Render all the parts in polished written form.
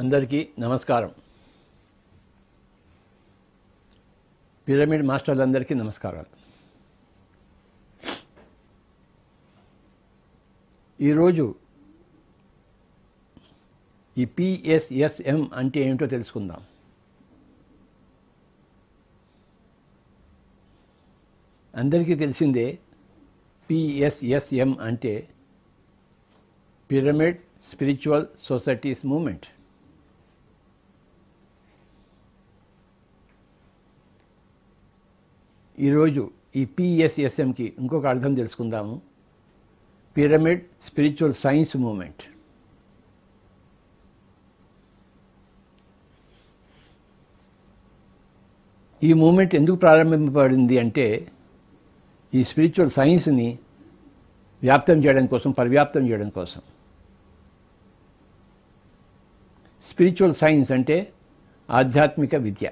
అందరికీ నమస్కారం. పిరమిడ్ మాస్టర్లందరికీ నమస్కారాలు. ఈరోజు ఈ PSSM అంటే ఏమిటో తెలుసుకుందాం. అందరికీ తెలిసిందే PSSM అంటే పిరమిడ్ స్పిరిచువల్ సొసైటీస్ మూమెంట్. ఈరోజు ఈ PSSMకి ఇంకొక అర్థం తెలుసుకుందాము. Pyramid spiritual science moment. ఈ మూమెంట్ ఎందుకు ప్రారంభింపబడింది అంటే ఈ స్పిరిచువల్ సైన్స్ని వ్యాప్తం చేయడం కోసం, పరివ్యాప్తం చేయడం కోసం. స్పిరిచువల్ సైన్స్ అంటే ఆధ్యాత్మిక విద్య.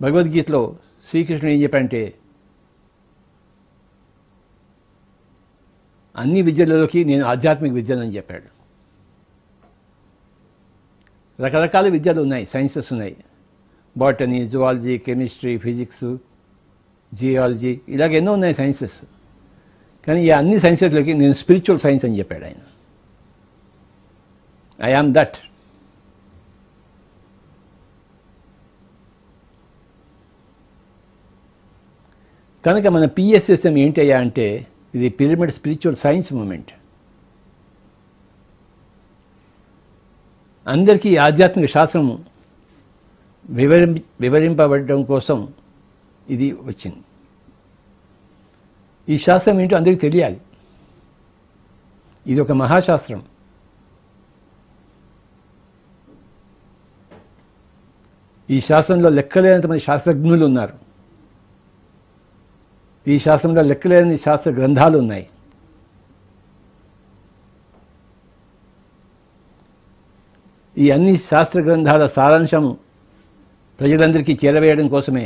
భగవద్గీతలో శ్రీకృష్ణుడు ఏం చెప్పాడంటే అన్ని విద్యలలోకి నేను ఆధ్యాత్మిక విద్యను అని చెప్పాడు. రకరకాల విద్యలు ఉన్నాయి, సైన్సెస్ ఉన్నాయి. Botany, zoology, chemistry, physics, geology, ఇలాగ ఎన్నో ఉన్నాయి సైన్సెస్. కానీ ఈ అన్ని సైన్సెస్లోకి నేను స్పిరిచువల్ సైన్స్ అని చెప్పాడు ఆయన. I am that. కనుక మన PSSM ఏంటయ్యా అంటే ఇది పిరమిడ్ స్పిరిచువల్ సైన్స్ మూమెంట్. అందరికీ ఆధ్యాత్మిక శాస్త్రం వివరింపబడడం కోసం ఇది వచ్చింది. ఈ శాస్త్రం ఏంటో అందరికీ తెలియాలి. ఇది ఒక మహాశాస్త్రం. ఈ శాస్త్రంలో లెక్కలేనంత మంది శాస్త్రజ్ఞులు ఉన్నారు. ఈ శాస్త్రంలో లెక్కలేని శాస్త్ర గ్రంథాలు ఉన్నాయి. ఈ అన్ని శాస్త్ర గ్రంథాల సారాంశం ప్రజలందరికీ చేరవేయడం కోసమే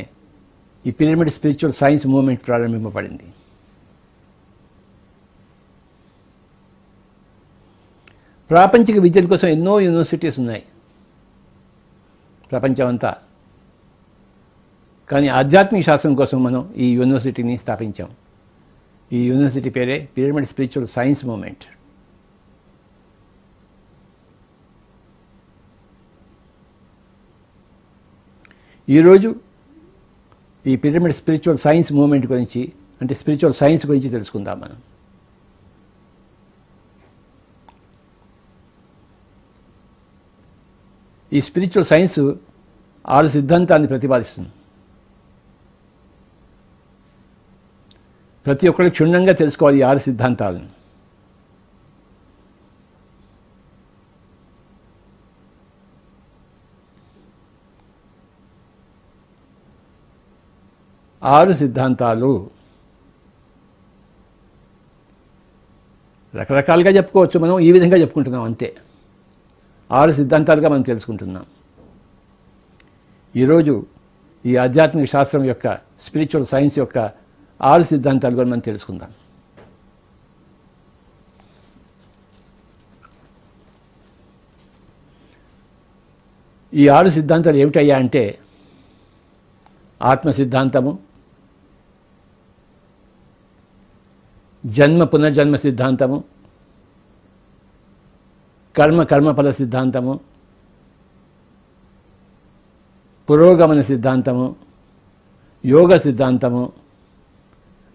ఈ పిరమిడ్ స్పిరిచువల్ సైన్స్ మూవ్మెంట్ ప్రారంభింపబడింది. ప్రాపంచిక విద్యల కోసం ఎన్నో యూనివర్సిటీస్ ఉన్నాయి ప్రపంచమంతా. కానీ ఆధ్యాత్మిక శాస్త్రం కోసం మనం ఈ యూనివర్సిటీని స్థాపించాం. ఈ యూనివర్సిటీ పేరే పిరమిడ్ స్పిరిచువల్ సైన్స్ మూమెంట్. ఈరోజు ఈ పిరమిడ్ స్పిరిచువల్ సైన్స్ మూమెంట్ గురించి, అంటే స్పిరిచువల్ సైన్స్ గురించి తెలుసుకుందాం మనం. ఈ స్పిరిచువల్ సైన్స్ 6 సిద్ధాంతాన్ని ప్రతిపాదిస్తుంది. ప్రతి ఒక్కరికి క్షుణ్ణంగా తెలుసుకోవాలి ఈ 6 సిద్ధాంతాలను. ఆరు సిద్ధాంతాలు రకరకాలుగా చెప్పుకోవచ్చు. మనం ఈ విధంగా చెప్పుకుంటున్నాం అంతే. 6 సిద్ధాంతాలుగా మనం తెలుసుకుంటున్నాం. ఈరోజు ఈ ఆధ్యాత్మిక శాస్త్రం యొక్క, స్పిరిచువల్ సైన్స్ యొక్క 6 సిద్ధాంతాలు కూడా మనం తెలుసుకుందాం. ఈ 6 సిద్ధాంతాలు ఏమిటయ్యా అంటే ఆత్మ సిద్ధాంతము, జన్మ పునర్జన్మ సిద్ధాంతము, కర్మఫల సిద్ధాంతము, పురోగమన సిద్ధాంతము, యోగ సిద్ధాంతము,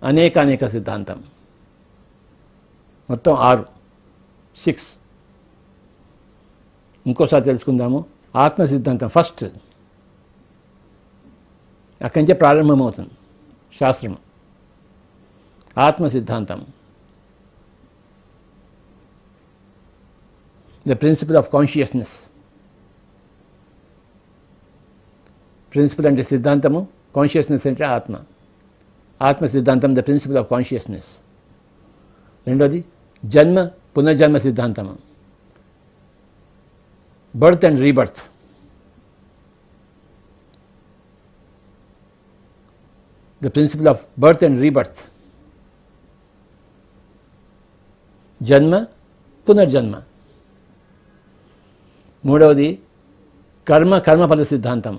అనేక సిద్ధాంతం. మొత్తం 6. ఇంకోసారి తెలుసుకుందాము. ఆత్మ సిద్ధాంతం ఫస్ట్. అక్కడి నుంచే ప్రారంభమవుతుంది శాస్త్రం. ఆత్మ సిద్ధాంతం, the principle of consciousness. Principle అంటే సిద్ధాంతము, కాన్షియస్నెస్ అంటే ఆత్మ. ఆత్మ సిద్ధాంతం, ద ప్రిన్సిపల్ ఆఫ్ కాన్షియస్నెస్. రెండోది జన్మ పునర్జన్మ సిద్ధాంతము, birth and rebirth. the principle of birth and rebirth. జన్మ, పునర్జన్మ. మూడవది కర్మ, కర్మఫల సిద్ధాంతం,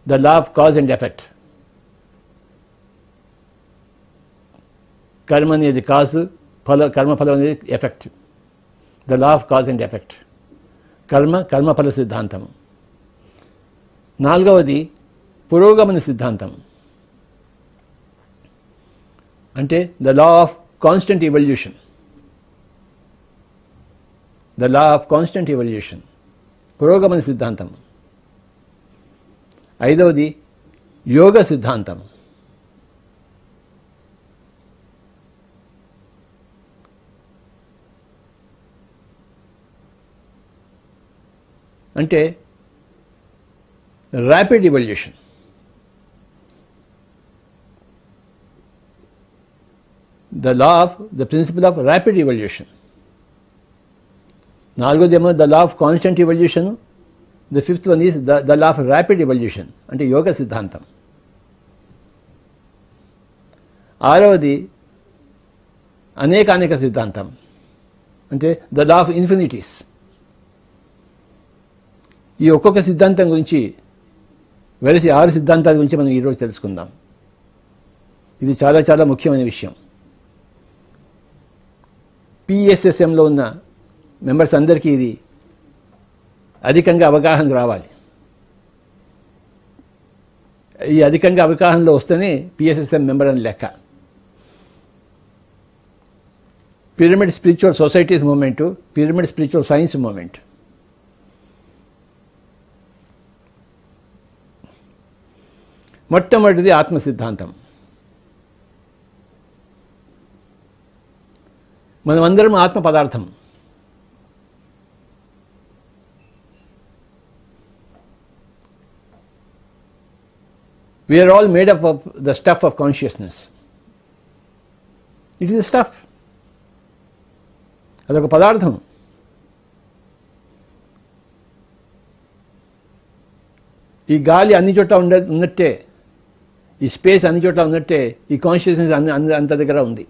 the law of cause and effect. కర్మ అనేది కాజ్, కర్మఫలం అనేది effect. The law of cause and effect, కర్మ, కర్మఫల సిద్ధాంతం. నాలుగవది పురోగమన సిద్ధాంతం, అంటే the law of constant evolution. The law of constant evolution, పురోగమన సిద్ధాంతం. ఐదవది యోగ సిద్ధాంతం. అంటే rapid evolution. The law of the principle of rapid evolution. నాలుగోదేమో the law of constant evolution. The fifth one is the law of rapid evolution, అంటే యోగ సిద్ధాంతం. ఆరవది అనేకానేక సిద్ధాంతం, అంటే ద లా ఆఫ్ ఇన్ఫినిటీస్. ఈ ఒక్కొక్క సిద్ధాంతం గురించి వెలిసి 6 సిద్ధాంతాల గురించి మనం ఈరోజు తెలుసుకుందాం. ఇది చాలా చాలా ముఖ్యమైన విషయం. పిఎస్ఎస్ఎంలో ఉన్న మెంబర్స్ అందరికీ ఇది అధికంగా అవగాహన రావాలి. ఈ అధికంగా అవగాహనలో వస్తేనే పిఎస్ఎస్ఎం మెంబర్ అని లెక్క. Pyramid spiritual societies moment, pyramid spiritual science moment. మొట్టమొదటిది ఆత్మ సిద్ధాంతం. మనమందరం ఆత్మ పదార్థం. We are all made up of the stuff of consciousness. It is a stuff. అదొక పదార్థం. ఈ గాలి అన్ని చోట్ల ఉన్నట్టే, ఈ స్పేస్ అన్ని చోట్ల ఉన్నట్టే, ఈ కాన్షియస్నెస్ అంత దగ్గర ఉంది.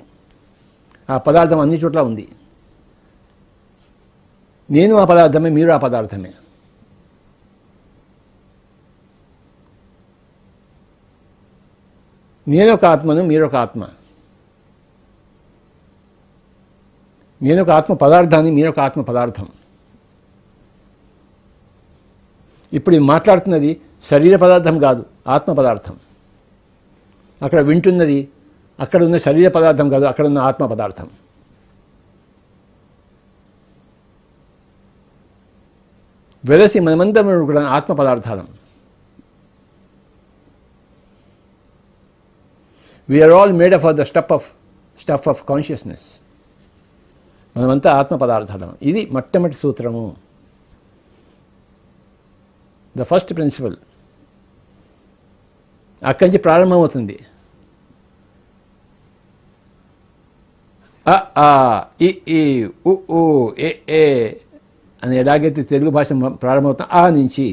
ఆ పదార్థం అన్ని చోట్ల ఉంది. నేను ఆ పదార్థమే, మీరు ఆ పదార్థమే. నేనొక ఆత్మను, మీరొక ఆత్మ. నేనొక ఆత్మ పదార్థాన్ని, మీరొక ఆత్మ పదార్థం. ఇప్పుడు మాట్లాడుతున్నది శరీర పదార్థం కాదు, ఆత్మ పదార్థం. అక్కడ వింటున్నది అక్కడ ఉన్న శరీర పదార్థం కాదు, అక్కడ ఉన్న ఆత్మ పదార్థం. వెలసి మనమందరం కూడా ఆత్మ పదార్థాలం. We are all made up of the stuff of consciousness. మనమంతా ఆత్మ పదార్థాలం. ఇది మొట్టమొదటి సూత్రము, ద ఫస్ట్ ప్రిన్సిపల్. అక్కడి నుంచి ప్రారంభమవుతుంది. అ ఆ ఇ ఈ ఉ ఊ ఏ ఏ అని ఎలాగైతే తెలుగు భాష ప్రారంభమవుతుంది, ఆ నుంచి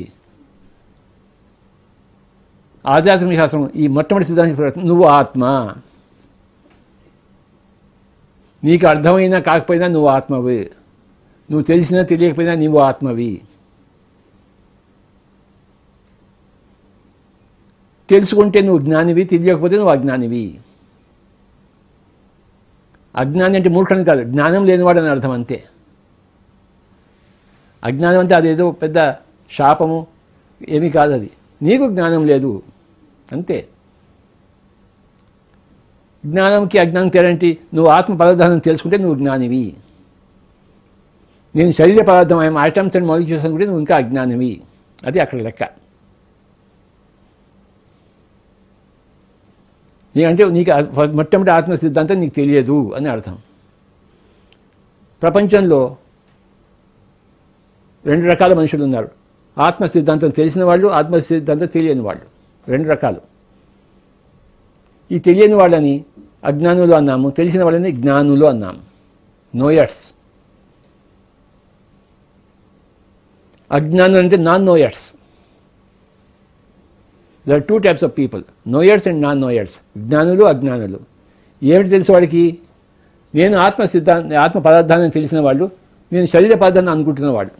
ఆధ్యాత్మిక శాస్త్రం ఈ మొట్టమొదటి సిద్ధాంతం, నువ్వు ఆత్మ. నీకు అర్థమైనా కాకపోయినా నువ్వు ఆత్మవి. నువ్వు తెలిసినా తెలియకపోయినా నువ్వు ఆత్మవి. తెలుసుకుంటే నువ్వు జ్ఞానివి, తెలియకపోతే నువ్వు అజ్ఞానివి. అజ్ఞాని అంటే మూర్ఖని కాదు, జ్ఞానం లేనివాడని అర్థం అంతే. అజ్ఞానం అంటే అదేదో పెద్ద శాపము ఏమీ కాదు. అది నీకు జ్ఞానం లేదు అంతే. జ్ఞానంకి అజ్ఞానం తేడంటి, నువ్వు ఆత్మ పదార్థాన్ని తెలుసుకుంటే నువ్వు జ్ఞానివి. నేను శరీర పదార్థం ఐటమ్స్ అండ్ మాలిక్యూల్స్ అనుకుంటే నువ్వు ఇంకా అజ్ఞానివి. అది అక్కడ లెక్క. అంటే నీకు మొట్టమొదటి ఆత్మ సిద్ధాంతం నీకు తెలియదు అని అర్థం. ప్రపంచంలో 2 రకాల మనుషులు ఉన్నారు. ఆత్మ సిద్ధాంతం తెలిసిన వాళ్ళు, ఆత్మ సిద్ధాంతం తెలియని వాళ్ళు. 2 రకాలు. ఈ తెలియని వాళ్ళని అజ్ఞానులు అన్నాము, తెలిసిన వాళ్ళని జ్ఞానులు అన్నాము, నోయర్స్. అజ్ఞానులు అంటే non నోయర్స్. There are 2 types of people, knowers and non-knowers. జ్ఞానులు, అజ్ఞానులు. ఏమిటి తెలుసు వాడికి? నేను ఆత్మ పదార్థాన్ని తెలిసిన వాళ్ళు, నేను శరీర పదార్థాన్ని అనుకుంటున్న వాళ్ళు.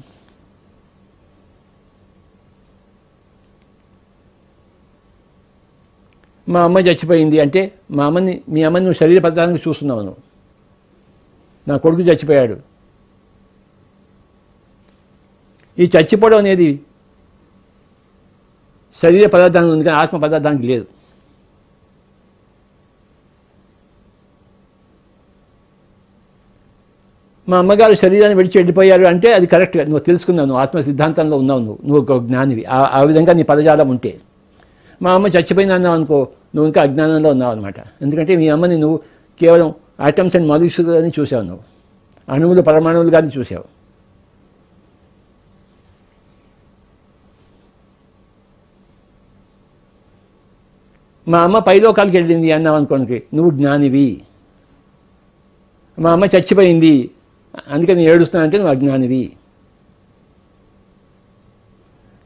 మా అమ్మ చచ్చిపోయింది అంటే మీ అమ్మని నువ్వు శరీర పదార్థానికి చూస్తున్నావు. నువ్వు నా కొడుకు చచ్చిపోయాడు. ఈ చచ్చిపోవడం అనేది శరీర పదార్థానికి ఉంది, కానీ ఆత్మ పదార్థానికి లేదు. మా అమ్మగారు శరీరాన్ని విడిచి వెళ్ళిపోయారు అంటే అది కరెక్ట్గా నువ్వు తెలుసుకున్నావు, నువ్వు ఆత్మ సిద్ధాంతంలో ఉన్నావు, నువ్వు ఒక జ్ఞానివి. ఆ విధంగా నీ పదజాలం ఉంటే. మా అమ్మ చచ్చిపోయింది అన్నావు అనుకో, నువ్వు ఇంకా అజ్ఞానంలో ఉన్నావు అనమాట. ఎందుకంటే మీ అమ్మని నువ్వు కేవలం ఆటమ్స్ అండ్ మాలిక్యూల్స్ అని చూసావు, నువ్వు అణువులు పరమాణువులు కానీ చూసావు. మా అమ్మ పైలోకాలకి వెళ్ళింది అన్నావు అనుకోనికి, నువ్వు జ్ఞానివి. మా అమ్మ చచ్చిపోయింది అందుకే నేను ఏడుస్తున్నానంటే నువ్వు అజ్ఞానివి.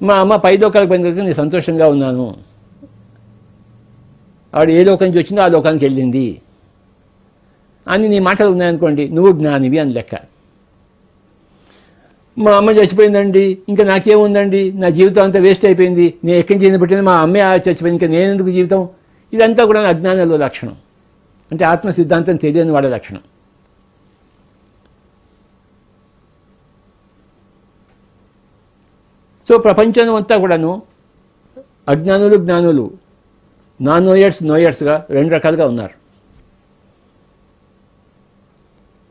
మా అమ్మ పైలోకాలకు పోయిన తర్వాత నేను సంతోషంగా ఉన్నాను, ఆవిడ ఏ లోకం నుంచి వచ్చిందో ఆ లోకానికి వెళ్ళింది అని నీ మాటలు ఉన్నాయనుకోండి, నువ్వు జ్ఞానివి అని లెక్క. మా అమ్మ చచ్చిపోయిందండి, ఇంకా నాకేముందండి, నా జీవితం అంతా వేస్ట్ అయిపోయింది, నేను ఎక్కడి నుంచి పుట్టింది, మా అమ్మే చచ్చిపోయింది, ఇంకా నేనెందుకు జీవితం, ఇదంతా కూడా అజ్ఞానంలో లక్షణం. అంటే ఆత్మ సిద్ధాంతం తెలియని వాడే లక్షణం. సో ప్రపంచం అంతా కూడాను అజ్ఞానులు జ్ఞానులు, నాన్ నోయర్స్గా రెండు రకాలుగా ఉన్నారు.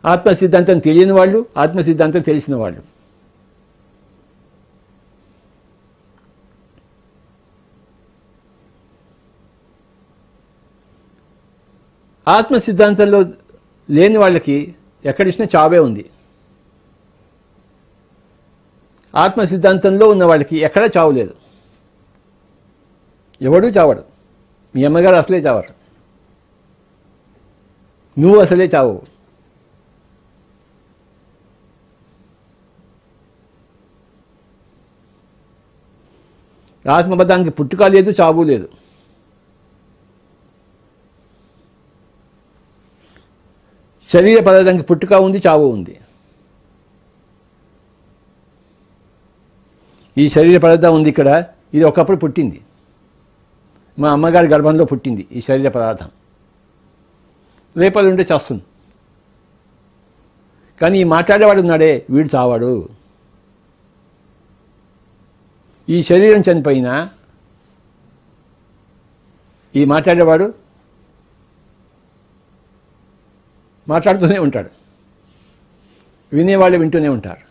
ఆత్మ సిద్ధాంతం తెలియని వాళ్ళు, ఆత్మ సిద్ధాంతం తెలిసిన వాళ్ళు. ఆత్మ సిద్ధాంతంలో లేని వాళ్ళకి ఎక్కడిచ్చినా చావే ఉంది. ఆత్మ సిద్ధాంతంలో ఉన్న వాళ్ళకి ఎక్కడా చావు లేదు. ఎవడూ చావడు. మీ అమ్మగారు అసలే చావరు, నువ్వు అసలే చావు. ఆత్మబద్ధానికి పుట్టుక లేదు, చావు లేదు. శరీర పదార్థానికి పుట్టుక ఉంది, చావు ఉంది. ఈ శరీర పదార్థం ఉంది ఇక్కడ, ఇది ఒకప్పుడు పుట్టింది, మా అమ్మగారి గర్భంలో పుట్టింది ఈ శరీర పదార్థం. రేపటి ఉంటే చేస్తుంది. కానీ ఈ మాట్లాడేవాడు ఉన్నాడే, వీడు చావాడు. ఈ శరీరం చనిపోయినా ఈ మాట్లాడేవాడు మాట్లాడుతూనే ఉంటాడు, వినేవాళ్ళు వింటూనే ఉంటారు.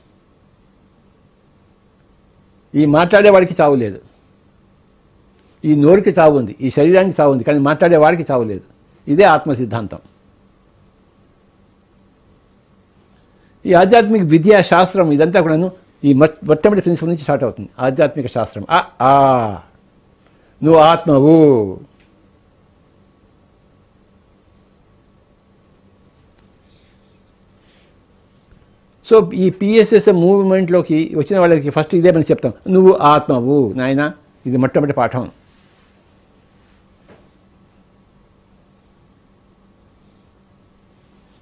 ఈ మాట్లాడేవాడికి చావు లేదు. ఈ నోరుకి చావు ఉంది, ఈ శరీరానికి చావు ఉంది, కానీ మాట్లాడేవాడికి చావు లేదు. ఇదే ఆత్మ సిద్ధాంతం. ఈ ఆధ్యాత్మిక విద్యా శాస్త్రం ఇదంతా కూడాను ఈ మొట్టమొదటి ప్రిన్సిపల్ నుంచి స్టార్ట్ అవుతుంది. ఆధ్యాత్మిక శాస్త్రం నువ్వు ఆత్మవు, సో ఈ పిఎస్ఎస్ మూవ్మెంట్లోకి వచ్చిన వాళ్ళకి ఫస్ట్ ఇదే మనం చెప్తాం, నువ్వు ఆత్మవు నాయన. ఇది మొట్టమొదటి పాఠం.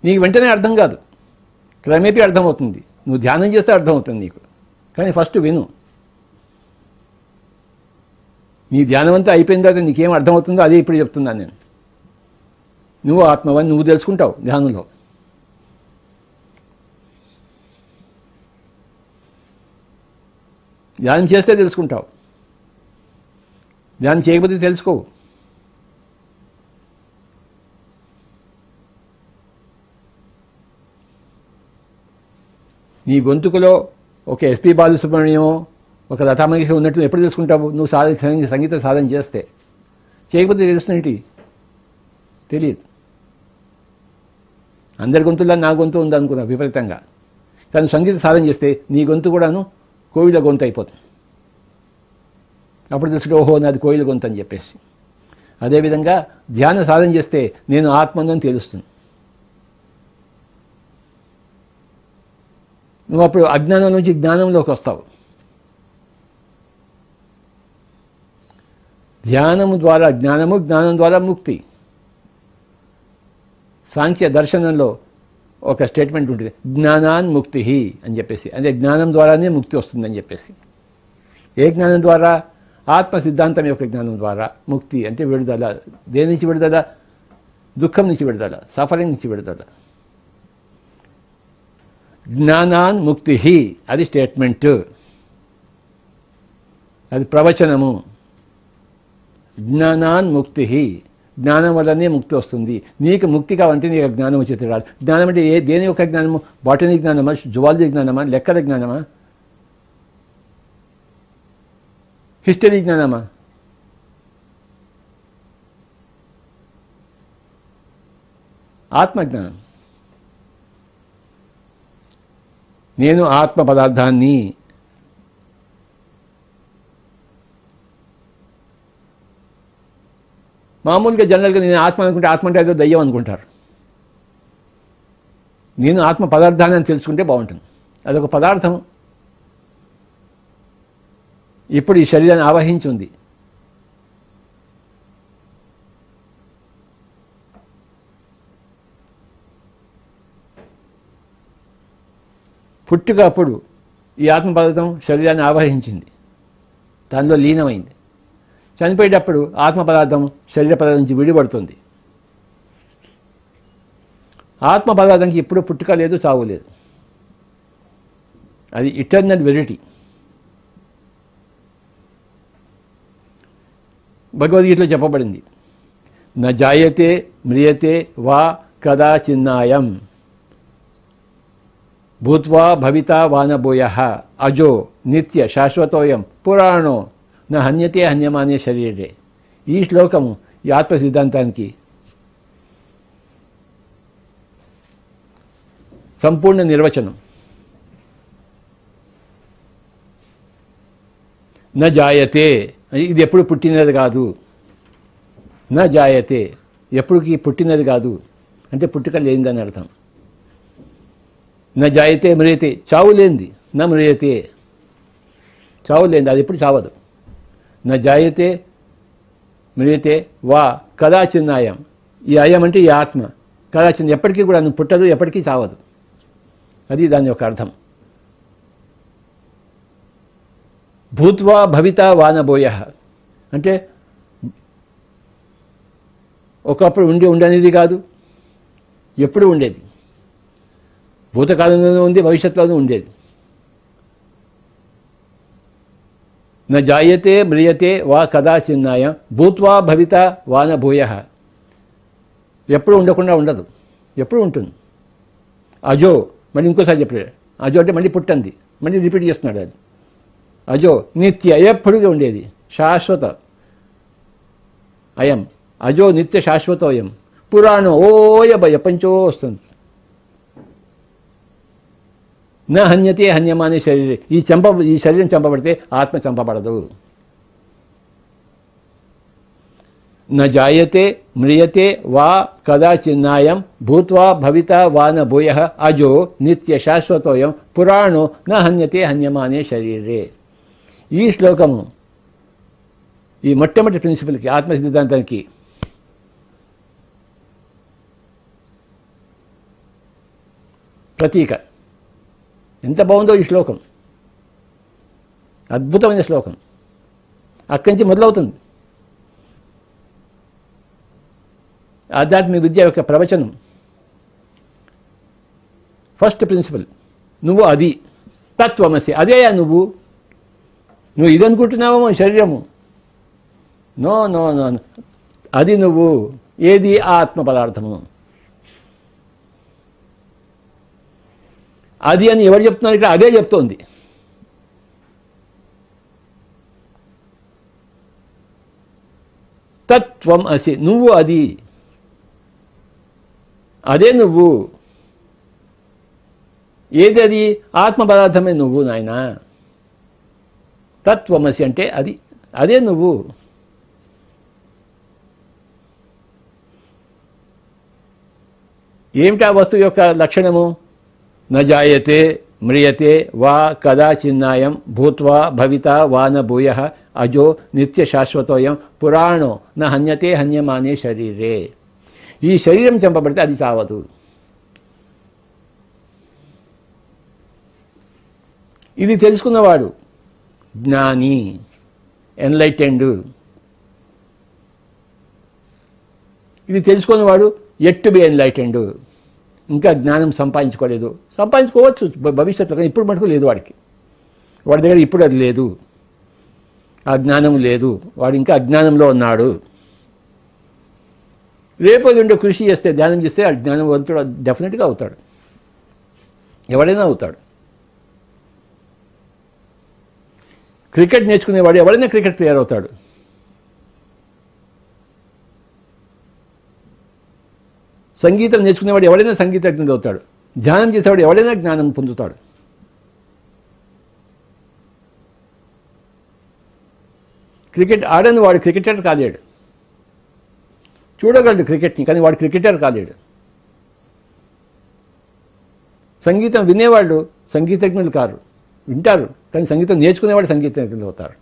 నీకు వెంటనే అర్థం కాదు, క్రమేపీ అర్థమవుతుంది. నువ్వు ధ్యానం చేస్తే అర్థమవుతుంది నీకు, కానీ ఫస్ట్ విను. నీ ధ్యానం అంతా అయిపోయిన తర్వాత నీకేం అర్థమవుతుందో అదే ఇప్పుడు చెప్తున్నాను నేను. నువ్వు ఆత్మవని నువ్వు తెలుసుకుంటావు ధ్యానంలో. ధ్యానం చేస్తే తెలుసుకుంటావు, ధ్యానం చేయకపోతే తెలుసుకోవు. నీ గొంతుకులో ఒక ఎస్పి బాలసుబ్రహ్మణ్యమో ఒక లతా మంగేష్కర్ ఉన్నట్టు ఎప్పుడు తెలుసుకుంటావు? నువ్వు సంగీత సాధన చేస్తే. చేయకపోతే తెలుస్తున్నట్టు తెలియదు. అందరి గొంతుల్లో నా గొంతు ఉందనుకున్నా విపరీతంగా, కానీ సంగీత సాధన చేస్తే నీ గొంతు కూడాను కోయిల గొంతు అయిపోతుంది. అప్పుడు తెలుసుకుంటే ఓహో నాది కోయిల గొంతు అని చెప్పేసి. అదేవిధంగా ధ్యాన సాధన చేస్తే నేను ఆత్మను తెలుస్తుంది. నువ్వు అప్పుడు అజ్ఞానం నుంచి జ్ఞానంలోకి వస్తావు. ధ్యానము ద్వారా జ్ఞానము, జ్ఞానం ద్వారా ముక్తి. సాంఖ్య దర్శనంలో ఒక స్టేట్మెంట్ ఉంటుంది, జ్ఞానాన్ ముక్తి అని చెప్పేసి. అంటే జ్ఞానం ద్వారానే ముక్తి వస్తుందని చెప్పేసి. ఏ జ్ఞానం ద్వారా? ఆత్మ సిద్ధాంతం యొక్క జ్ఞానం ద్వారా ముక్తి అంటే విడుదల. దేని నుంచి విడుదల? దుఃఖం నుంచి విడుదల, సఫరింగ్ నుంచి విడుదల. జ్ఞానాన్ ముక్తి, అది స్టేట్మెంట్, అది ప్రవచనము. జ్ఞానాన్ ముక్తి, జ్ఞానం వల్లనే ముక్తి వస్తుంది. నీకు ముక్తి కావాలంటే నీకు జ్ఞానం వచ్చి తీరాలి. జ్ఞానం అంటే దేని యొక్క జ్ఞానము? బాటనీ జ్ఞానమా, జువాలజీ జ్ఞానమా, లెక్కల జ్ఞానమా, హిస్టరీ జ్ఞానమా? ఆత్మజ్ఞానం. నేను ఆత్మ పదార్థాన్ని, మామూలుగా జనరల్గా నేను ఆత్మ అనుకుంటే ఆత్మ అంటే ఏదో దయ్యం అనుకుంటారు. నేను ఆత్మ పదార్థాన్ని అని తెలుసుకుంటే బాగుంటుంది. అదొక పదార్థం, ఇప్పుడు ఈ శరీరాన్ని ఆవహించి ఉంది. పుట్టుక అప్పుడు ఈ ఆత్మ పదార్థం శరీరాన్ని ఆవహించింది, దానిలో లీనమైంది. చనిపోయేటప్పుడు ఆత్మ పదార్థం శరీర పదార్థం నుంచి విడిపడుతుంది. ఆత్మ పదార్థంకి ఎప్పుడు పుట్టుక లేదు, చావు లేదు. అది ఇటర్నల్ వెరిటీ. భగవద్గీతలో చెప్పబడింది, న జాయతే మ్రియతే వా కదాచిన్నాయం భూత్వా భవితా వానభూయః అజో నిత్య శాశ్వతోయం పురాణో న హన్యతే హన్యమానే శరీరే. ఈ శ్లోకము ఈ ఆత్మ సిద్ధాంతానికి సంపూర్ణ నిర్వచనం. న జాయతే, ఇది ఎప్పుడు పుట్టినది కాదు. న జాయతే, ఎప్పుడుకి పుట్టినది కాదు అంటే పుట్టుక లేనిదని అర్థం. న జాయతే మ్రియతే, చావు లేనిది. న మ్రియతే, చావు లేనిది, అది ఎప్పుడు చావదు. న జాయతే మ్రియతే వా కదాచిన్నాయం, ఈ అయం అంటే ఈ ఆత్మ. కదాచిన్న, ఎప్పటికీ కూడా పుట్టదు, ఎప్పటికీ చావదు. అది దాని యొక్క అర్థం. భూత్వా భవితా వానభూయః అంటే ఒకప్పుడు ఉండనిది కాదు, ఎప్పుడు ఉండేది. భూతకాలంలోనూ ఉంది, భవిష్యత్తులోనూ ఉండేది. న జాయతే మ్రియతే వా కదాచిన్నాయం భూత్వా భవితా వానభూయః, ఎప్పుడు ఉండకుండా ఉండదు, ఎప్పుడు ఉంటుంది. అజో, మళ్ళీ ఇంకోసారి చెప్పాడు. అజో అంటే మళ్ళీ పుట్టంది, మళ్ళీ రిపీట్ చేస్తున్నాడు. అది అజో నిత్య, ఎప్పుడుగా ఉండేది, శాశ్వత అయం. అజో నిత్య శాశ్వతోయం పురాణం, ఓయబ ఎప్పంచో వస్తుంది. నా హన్యతే హన్యమానే శరీరే, ఈ శరీరం చంపబడితే ఆత్మ చంపబడదు. న జాయతే మ్రియతే వా కదాచిన్నాయం భూత్వా భవితా వాన భూయః అజో నిత్య శాశ్వతోయం పురాణో న హన్యతే హన్యమానే శరీరే. ఈ శ్లోకము ఈ మొట్టమొదటి ప్రిన్సిపల్కి, ఆత్మ సిద్ధాంతానికి ప్రతీక. ఎంత బాగుందో ఈ శ్లోకం, అద్భుతమైన శ్లోకం. అక్కడి నుంచి మొదలవుతుంది ఆధ్యాత్మిక విద్య యొక్క ప్రవచనం. ఫస్ట్ ప్రిన్సిపల్, నువ్వు అది తత్వమసి, అదేయా నువ్వు ఇది అనుకుంటున్నావేమో శరీరము. నో నో నో, అది నువ్వు. ఏది? ఆత్మ పదార్థము. అది అని ఎవరు చెప్తున్నారు ఇక్కడ? అదే చెప్తోంది. తత్వం అసి, నువ్వు అది, అదే నువ్వు. ఏది అది? ఆత్మ పదార్థమే నువ్వు నాయనా. తత్వమసి అంటే అది, అదే నువ్వు. ఏమిటా వస్తువు యొక్క లక్షణము? న జాయతే మ్రియతే వా కదాచిన్నాయం భూత్వా భవితా వాన భూయః అజో నిత్య శాశ్వతోయం పురాణో న హన్యతే హన్యమానే శరీరే. ఈ శరీరం చంపబడితే అది చావదు. ఇది తెలుసుకున్నవాడు జ్ఞాని, ఎన్లైటెండ్. ఇది తెలుసుకున్నవాడు యెట్ టు బి ఎన్లైటెండ్, ఇంకా జ్ఞానం సంపాదించుకోలేదు. సంపాదించుకోవచ్చు భవిష్యత్తులో, కానీ ఇప్పుడు మటుకు లేదు వాడికి. వాడి దగ్గర ఇప్పుడు అది లేదు, ఆ జ్ఞానం లేదు. వాడు ఇంకా అజ్ఞానంలో ఉన్నాడు. రేపు రెండో కృషి చేస్తే, ధ్యానం చేస్తే ఆ జ్ఞానవంతుడు డెఫినెట్గా అవుతాడు. ఎవడైనా అవుతాడు. క్రికెట్ నేర్చుకునేవాడు ఎవడైనా క్రికెట్ ప్లేయర్ అవుతాడు. సంగీతం నేర్చుకునేవాడు ఎవడైనా సంగీతజ్ఞుడు అవుతాడు. ధ్యానం చేసేవాడు ఎవడైనా జ్ఞానం పొందుతాడు. క్రికెట్ ఆడని వాడు క్రికెటర్ కాలేడు. చూడగలడు క్రికెట్ని, కానీ వాడు క్రికెటర్ కాలేడు. సంగీతం వినేవాళ్ళు సంగీతజ్ఞులు కారు, వింటారు, కానీ సంగీతం నేర్చుకునేవాడు సంగీతజ్ఞులు అవుతారు.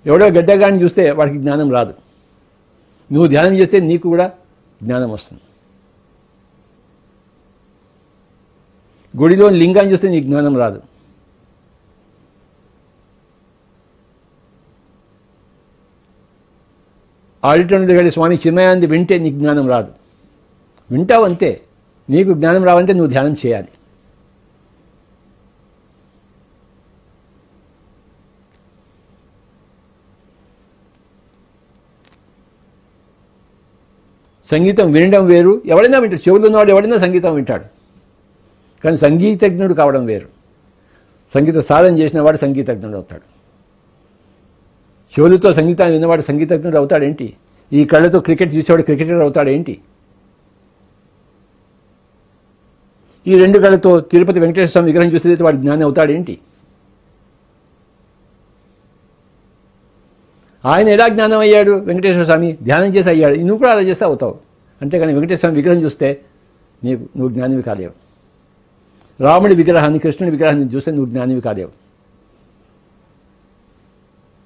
ఎవడో గడ్డగాడిని చూస్తే వాడికి జ్ఞానం రాదు. నువ్వు ధ్యానం చేస్తే నీకు కూడా జ్ఞానం వస్తుంది. గుడిలో లింగాన్ని చూస్తే నీకు జ్ఞానం రాదు. ఆడిటోరియం దగ్గర స్వామి చిన్మయానంద వింటే నీకు జ్ఞానం రాదు. వింటావు అంతే. నీకు జ్ఞానం రావంటే నువ్వు ధ్యానం చేయాలి. సంగీతం వినడం వేరు, ఎవడైనా వింటాడు. చెవులు ఉన్నవాడు ఎవడైనా సంగీతం వింటాడు, కానీ సంగీతజ్ఞుడు కావడం వేరు. సంగీత సాధన చేసిన వాడు సంగీతజ్ఞుడు అవుతాడు. చెవులతో సంగీతాన్ని విన్నవాడు సంగీతజ్ఞుడు అవుతాడేంటి? ఈ కళ్ళతో క్రికెట్ చూసేవాడు క్రికెటర్ అవుతాడేంటి? ఈ రెండు కళ్ళతో తిరుపతి వెంకటేశ్వర స్వామి విగ్రహం చూసేది వాడు జ్ఞాని అవుతాడేంటి? ఆయన ఎలా జ్ఞానం అయ్యాడు? వెంకటేశ్వర స్వామి ధ్యానం చేసి అయ్యాడు. నువ్వు కూడా అలా చేస్తే అవుతావు. అంతేగాని వెంకటేశ్వర స్వామి విగ్రహం చూస్తే నువ్వు జ్ఞానివి కాలేవు. రాముడి విగ్రహాన్ని, కృష్ణుడి విగ్రహాన్ని చూస్తే నువ్వు జ్ఞానివి కాలేవు.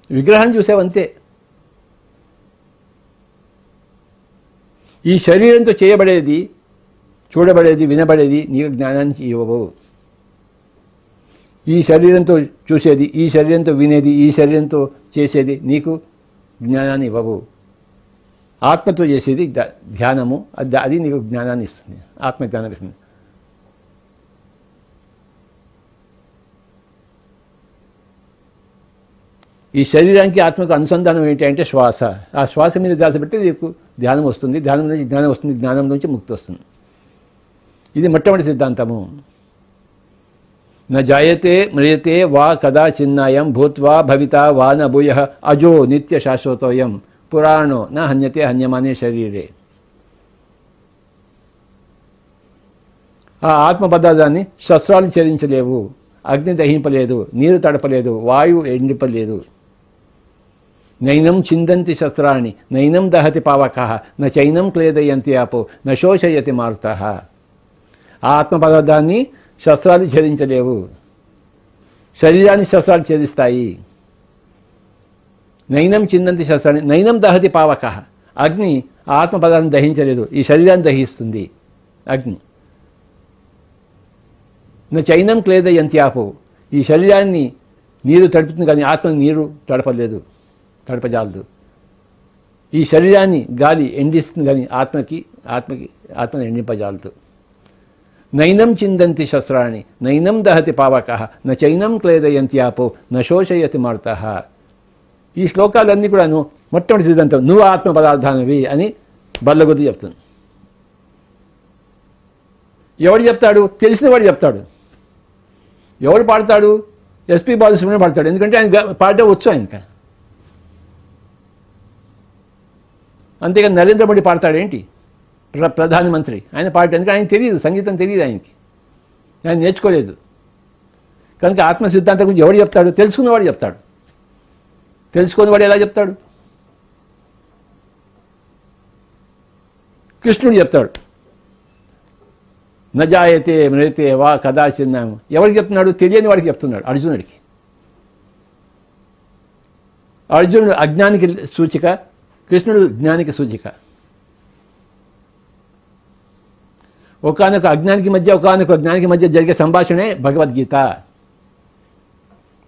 విగ్రహం చూసేవంతే. ఈ శరీరంతో చేయబడేది, చూడబడేది, వినబడేది నీకు జ్ఞానాన్ని ఇవ్వవు. ఈ శరీరంతో చూసేది, ఈ శరీరంతో వినేది, ఈ శరీరంతో చేసేది నీకు జ్ఞానాన్ని ఇవ్వవు. ఆత్మతో చేసేది ధ్యానము, అది నీకు జ్ఞానాన్ని ఇస్తుంది, ఆత్మజ్ఞానం ఇస్తుంది. ఈ శరీరానికి ఆత్మకు అనుసంధానం ఏంటి అంటే శ్వాస. ఆ శ్వాస మీద ధ్యాస పెట్టి నీకు ధ్యానం వస్తుంది, ధ్యానం నుంచి జ్ఞానం వస్తుంది, జ్ఞానం నుంచి ముక్తి వస్తుంది. ఇది మొట్టమొదటి సిద్ధాంతము. న జాయతే మ్రియతే వా కదాచిన్నాయం భూత్వా భవితా వా న భూయః అజో నిత్య శాశ్వతోయం పురాణో న హన్యతే హన్యమానే శరీరే. ఆ ఆత్మ పదార్థాన్ని శస్త్రాలు ఛేదించలేవు, అగ్ని దహింపలేదు, నీరు తడపలేదు, వాయువు ఎండిపలేదు. నైనం చిందంతి శస్త్రాన్ని నైనం దహతి పావకః న చైనం క్లేదయంతి ఆపో న శోషయతి మారుతః. ఆ ఆత్మ పదార్థాన్ని శస్త్రాలు ఛేదించలేవు, శరీరాన్ని శస్త్రాలు ఛేదిస్తాయి. నైనం చిందంతి శస్త్రాన్ని నైనం దహతి పావకః. అగ్ని ఆ ఆత్మ పదార్థాన్ని దహించలేదు, ఈ శరీరాన్ని దహిస్తుంది అగ్ని. న చైనం క్లేదయంతి ఆపో. ఈ శరీరాన్ని నీరు తడుపుతుంది, కానీ ఆత్మని నీరు తడపలేదు, తడపజాలదు. ఈ శరీరాన్ని గాలి ఎండిస్తుంది, కానీ ఆత్మని ఎండింపజాలదు. నైనం చిందంతి శస్త్రాన్ని నైనం దహతి పావకః న చైనం క్లేదయంతి ఆపో న శోషయతి మారుతః. ఈ శ్లోకాలన్నీ కూడాను మొట్టమొదటి సిద్ధాంతం నువ్వు ఆత్మ పదార్థానివి అని బల్లగొద్ది చెప్తుంది. ఎవడు చెప్తాడు? తెలిసిన వాడు చెప్తాడు. ఎవడు పాడతాడు? ఎస్పి బాలసుబ్రహ్మణ్యం పాడతాడు, ఎందుకంటే ఆయన పాడటం వచ్చు ఆయనక. అంతేగాని నరేంద్ర మోడీ పాడతాడేంటి? ప్రధానమంత్రి ఆయన పాడటం, ఎందుకంటే ఆయన తెలియదు, సంగీతం తెలియదు ఆయనకి, ఆయన నేర్చుకోలేదు. కనుక ఆత్మ సిద్ధాంతం గురించి ఎవడు చెప్తాడు? తెలుసుకున్నవాడు చెప్తాడు. తెలుసుకున్నవాడు ఎలా చెప్తాడు? కృష్ణుడు చెప్తాడు. నజాయతే మ్రియతే వా కదాచిన్నాయం. ఎవరికి చెప్తున్నాడు? తెలియని వాడికి చెప్తున్నాడు, అర్జునుడికి. అర్జునుడు అజ్ఞానికి సూచిక, కృష్ణుడు జ్ఞానికి సూచిక. ఒకానొక అజ్ఞానికి మధ్య ఒకానొక జ్ఞానికి మధ్య జరిగే సంభాషణే భగవద్గీత.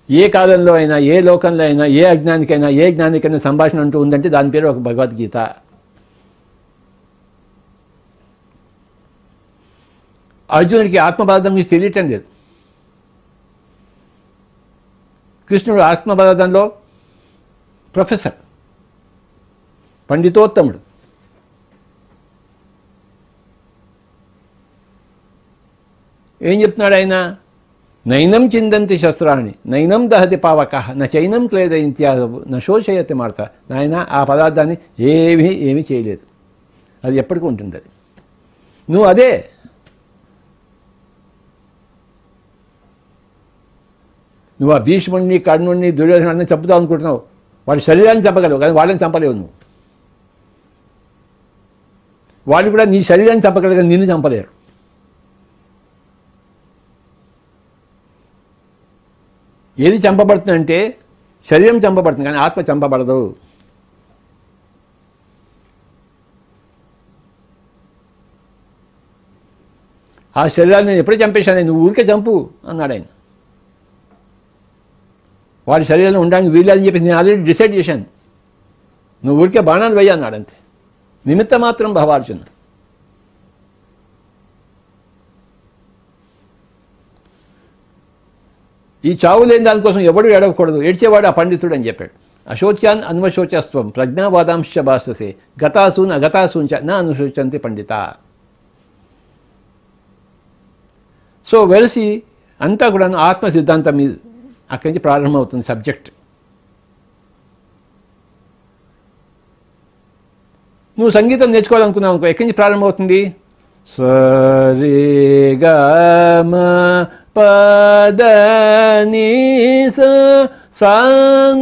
ఏ కాలంలో అయినా, ఏ లోకంలో అయినా, ఏ అజ్ఞానికైనా, ఏ జ్ఞానికైనా సంభాషణ అంటూ ఉందంటే దాని పేరు ఒక భగవద్గీత. అర్జునుడికి ఆత్మబోధం గురించి తెలియటం లేదు. కృష్ణుడు ఆత్మబోధంలో ప్రొఫెసర్, పండితోత్తముడు. ఏం చెప్తున్నాడు ఆయన? నైనం చిందంతి శస్త్రాన్ని, నైనం దహతి పావక, నైనం క్లేదయింత్యాదు, నశోషయతి మార్త. నాయన ఆ పదార్థాన్ని ఏమీ చేయలేదు, అది ఎప్పటికీ ఉంటుంది. అది నువ్వు అదే. నువ్వు ఆ భీష్ముడిని, కర్ణుడిని, దుర్యోధనాన్ని చంపుతావు అనుకుంటున్నావు. వాడి శరీరాన్ని చంపగలవు కానీ వాళ్ళని చంపలేవు నువ్వు. వాళ్ళు కూడా నీ శరీరాన్ని చంపగలరు కానీ నిన్ను చంపలేరు. ఏది చంపబడుతుందంటే శరీరం చంపబడుతుంది కానీ ఆత్మ చంపబడదు. ఆ శరీరాన్ని నేను ఎప్పుడే చంపేశాను, నువ్వు ఊరికే చంపు అన్నాడు ఆయన. వాడి శరీరంలో ఉండడానికి వీళ్ళని చెప్పి నేను ఆల్రెడీ డిసైడ్ చేశాను, నువ్వు ఊరికే బాణాలు వేయ అన్నాడు. అంతే, నిమిత్త మాత్రం భవార్జున. ఈ చావు లేని దానికోసం ఎవడు ఏడవకూడదు, ఏడ్చేవాడు ఆ పండితుడు అని చెప్పాడు. అశోచ్యాన్ అన్వశోచస్వం ప్రజ్ఞావాదాంశ భాషసే గతాసూన్ అగతాసూంచ నా అనుశోచంతి పండిత. సో వెలిసి అంతా కూడా ఆత్మ సిద్ధాంతం మీద అక్కడి నుంచి ప్రారంభమవుతుంది సబ్జెక్ట్. నువ్వు సంగీతం నేర్చుకోవాలనుకున్నావు అనుకో, ఎక్కడి నుంచి ప్రారంభమవుతుంది? సరి గ మ పద ని సా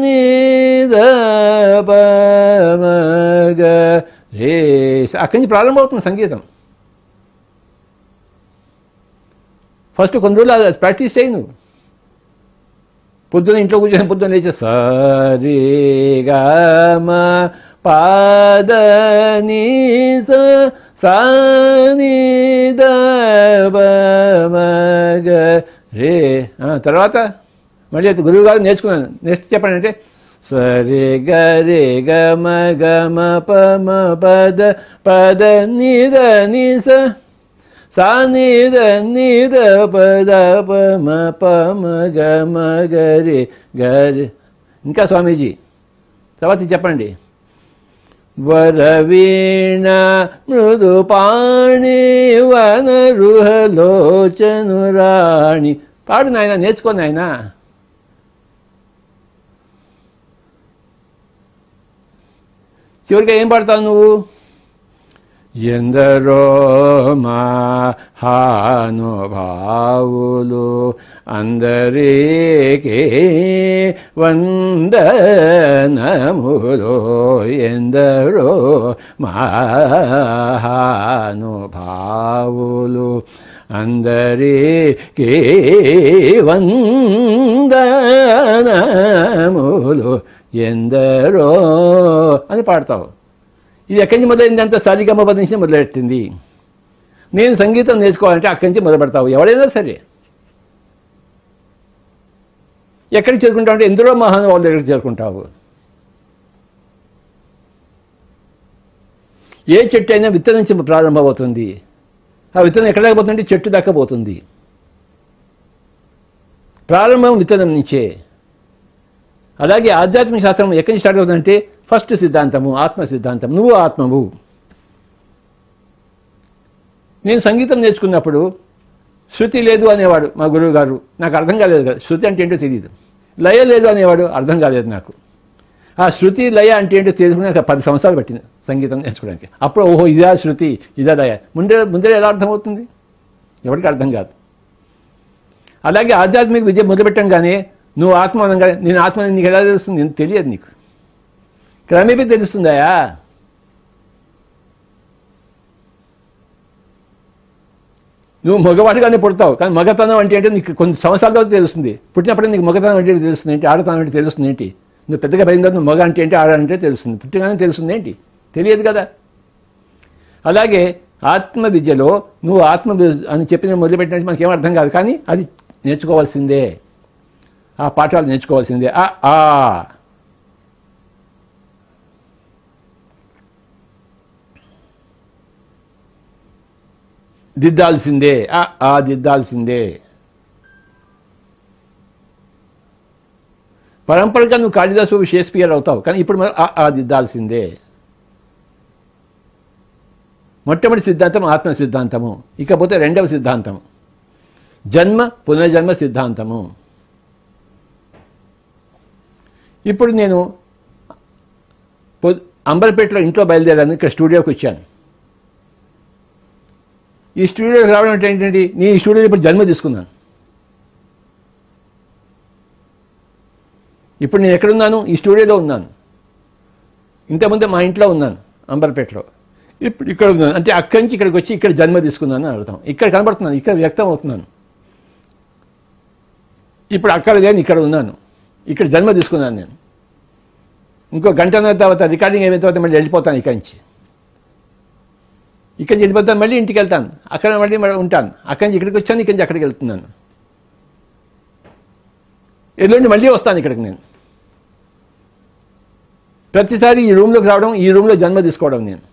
ని ద ప మ గ రే. అక్కడి నుంచి ప్రారంభమవుతుంది సంగీతం. ఫస్ట్ కొన్ని రోజులు ప్రాక్టీస్ చేయి. నువ్వు పొద్దున్న ఇంట్లో కూర్చొని పొద్దున్న లేచే సరి గ మ పద ని సా ని ద ప మ గ రే. తర్వాత మళ్ళీ గురువు గారు నేర్చుకున్నాను, నెక్స్ట్ చెప్పండి అంటే సరి గ రే గ మ గ మ ప మ పద పద ని ద ని సా ని ద ని ద ప ద ప మ ప మ గ మ గ రే గ రే. ఇంకా స్వామీజీ తర్వాత చెప్పండి. వరవీణ మృదుపాణి వనరుహలోచనురాణి. పాడు నాయన, నేర్చుకో నాయన. చివరిగా ఏం పాడతావు నువ్వు? ఎందరో మహానుభావులు అందరికీ వందనములు. ఎందరో మహానుభావులు అందరికీ వందనములు. ఎందరో అని పాడతావు. ఇది ఎక్కడి నుంచి మొదలైంది? అంతా సరిగమ పద నుంచి మొదలెట్టింది. నేను సంగీతం నేర్చుకోవాలంటే అక్కడి నుంచి మొదలు పెడతావు. ఎవరైనా సరే ఎక్కడికి చేరుకుంటావు అంటే ఎందరో మహానుభావుల దగ్గరికి చేరుకుంటావు. ఏ చెట్టు అయినా విత్తనం నుంచి ప్రారంభమవుతుంది. ఆ విత్తనం ఎక్కడ దాకా పోతుందంటే చెట్టు దాకా పోతుంది. ప్రారంభం విత్తనం నుంచే. అలాగే ఆధ్యాత్మిక శాస్త్రం ఎక్కడి నుంచి స్టార్ట్ అవుతుందంటే ఫస్ట్ సిద్ధాంతము ఆత్మ సిద్ధాంతం. నువ్వు ఆత్మవు. నేను సంగీతం నేర్చుకున్నప్పుడు శృతి లేదు అనేవాడు మా గురువు గారు. నాకు అర్థం కాలేదు కదా, శృతి అంటే ఏంటో తెలియదు. లయ లేదు అనేవాడు, అర్థం కాలేదు నాకు. ఆ శృతి లయ అంటే ఏంటో తెలుసుకుని 10 సంవత్సరాలు పట్టింది సంగీతం నేర్చుకోవడానికి. అప్పుడు ఓహో ఇదా శృతి ఇదా లయ. ముందే ఎలా అర్థమవుతుంది? ఎవరికి అర్థం కాదు. అలాగే ఆధ్యాత్మిక విద్య మొదలుపెట్టంగానే నువ్వు ఆత్మ అనగానే నేను ఆత్మ నీకు ఎలా తెలుస్తుంది? నేను తెలియదు. నీకు క్రమేపీ తెలుస్తుందాయా? నువ్వు మగవాడిగానే పుడతావు కానీ మగతనం అంటే ఏంటో నీకు కొన్ని సంవత్సరాల తర్వాత తెలుస్తుంది. పుట్టినప్పుడే నీకు మగతనం అంటే తెలుస్తుంది ఏంటి, ఆడతనం అంటే తెలుస్తుంది ఏంటి. నువ్వు పెద్దగా పెరిగిన తర్వాత నువ్వు మగ అంటే ఏంటి, ఆడ అంటే తెలుస్తుంది. పుట్టినగానే తెలుస్తుంది ఏంటి? తెలియదు కదా. అలాగే ఆత్మ విద్యలో నువ్వు ఆత్మ అని చెప్పిన మొదలుపెట్టినట్టు మనకేం అర్థం కాదు, కానీ అది నేర్చుకోవాల్సిందే, ఆ పాఠాలు నేర్చుకోవాల్సిందే. ఆ దిద్దాల్సిందే, దిద్దాల్సిందే. పరంపరగా నువ్వు కాళిదాసు షేక్స్పియర్ అవుతావు, కానీ ఇప్పుడు దిద్దాల్సిందే. మొట్టమొదటి సిద్ధాంతం ఆత్మ సిద్ధాంతము. ఇకపోతే రెండవ సిద్ధాంతం జన్మ పునర్జన్మ సిద్ధాంతము. ఇప్పుడు నేను అంబర్పేటలో ఇంట్లో బయలుదేరాను, ఇక్కడ స్టూడియోకి వచ్చాను. ఈ స్టూడియోకి రావడం అంటే ఏంటంటే నీ ఈ స్టూడియోలో ఇప్పుడు జన్మ తీసుకున్నాను. ఇప్పుడు నేను ఎక్కడున్నాను? ఈ స్టూడియోలో ఉన్నాను. ఇంతకుముందే మా ఇంట్లో ఉన్నాను అంబర్పేటలో. ఇప్పుడు ఇక్కడ ఉన్నాను అంటే అక్కడి నుంచి ఇక్కడికి వచ్చి ఇక్కడ జన్మ తీసుకున్నాను అని అర్థం. ఇక్కడ కనబడుతున్నాను, ఇక్కడ వ్యక్తం అవుతున్నాను. ఇప్పుడు అక్కడ లేని ఇక్కడ ఉన్నాను, ఇక్కడ జన్మ తీసుకున్నాను నేను. ఇంకో గంటన్నర తర్వాత రికార్డింగ్ అయిన తర్వాత మళ్ళీ వెళ్ళిపోతాను ఇక్కడి నుంచి. ఇక్కడి నుంచి వెళ్ళిపోతాను, మళ్ళీ ఇంటికి వెళ్తాను, అక్కడ మళ్ళీ ఉంటాను. అక్కడి నుంచి ఇక్కడికి వచ్చాను, ఇక్కడి నుంచి అక్కడికి వెళ్తున్నాను. ఎల్లుండి మళ్ళీ వస్తాను ఇక్కడికి నేను. ప్రతిసారి ఈ రూమ్లోకి రావడం, ఈ రూమ్లో జన్మ తీసుకోవడం నేను.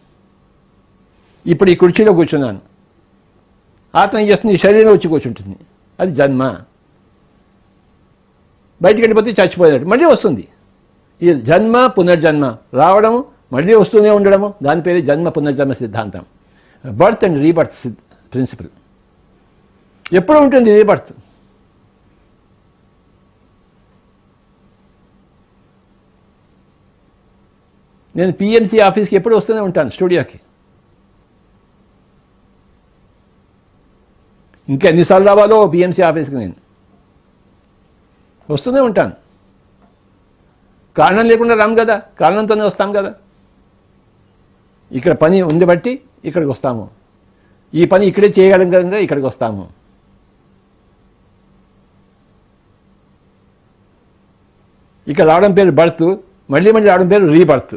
ఇప్పుడు ఈ కుర్చీలో కూర్చున్నాను, ఆత్మ ఏం చేస్తుంది? ఈ శరీరం వచ్చి కూర్చుంటుంది, అది జన్మ. బయటికి వెళ్ళిపోతే చచ్చిపోయాడు, మళ్ళీ వస్తుంది. ఈ జన్మ పునర్జన్మ రావడము, మళ్ళీ వస్తూనే ఉండడము, దాని పేరు జన్మ పునర్జన్మ సిద్ధాంతం. Birth and rebirth principle. ఎప్పుడు ఉంటుంది రీబర్త్? నేను పిఎంసి ఆఫీస్కి ఎప్పుడు వస్తూనే ఉంటాను, స్టూడియోకి. ఇంకా ఎన్నిసార్లు రావాలో పిఎంసి ఆఫీస్కి నేను వస్తూనే ఉంటాను. కారణం లేకుండా రాము కదా, కారణంతోనే వస్తాం కదా. ఇక్కడ పని ఉంది బట్టి ఇక్కడికి వస్తాము, ఈ పని ఇక్కడే చేయగలం కనుక ఇక్కడికి వస్తాము. ఇక్కడ రావడం పేరు బర్త్, మళ్ళీ మళ్ళీ రావడం పేరు రీబర్త్,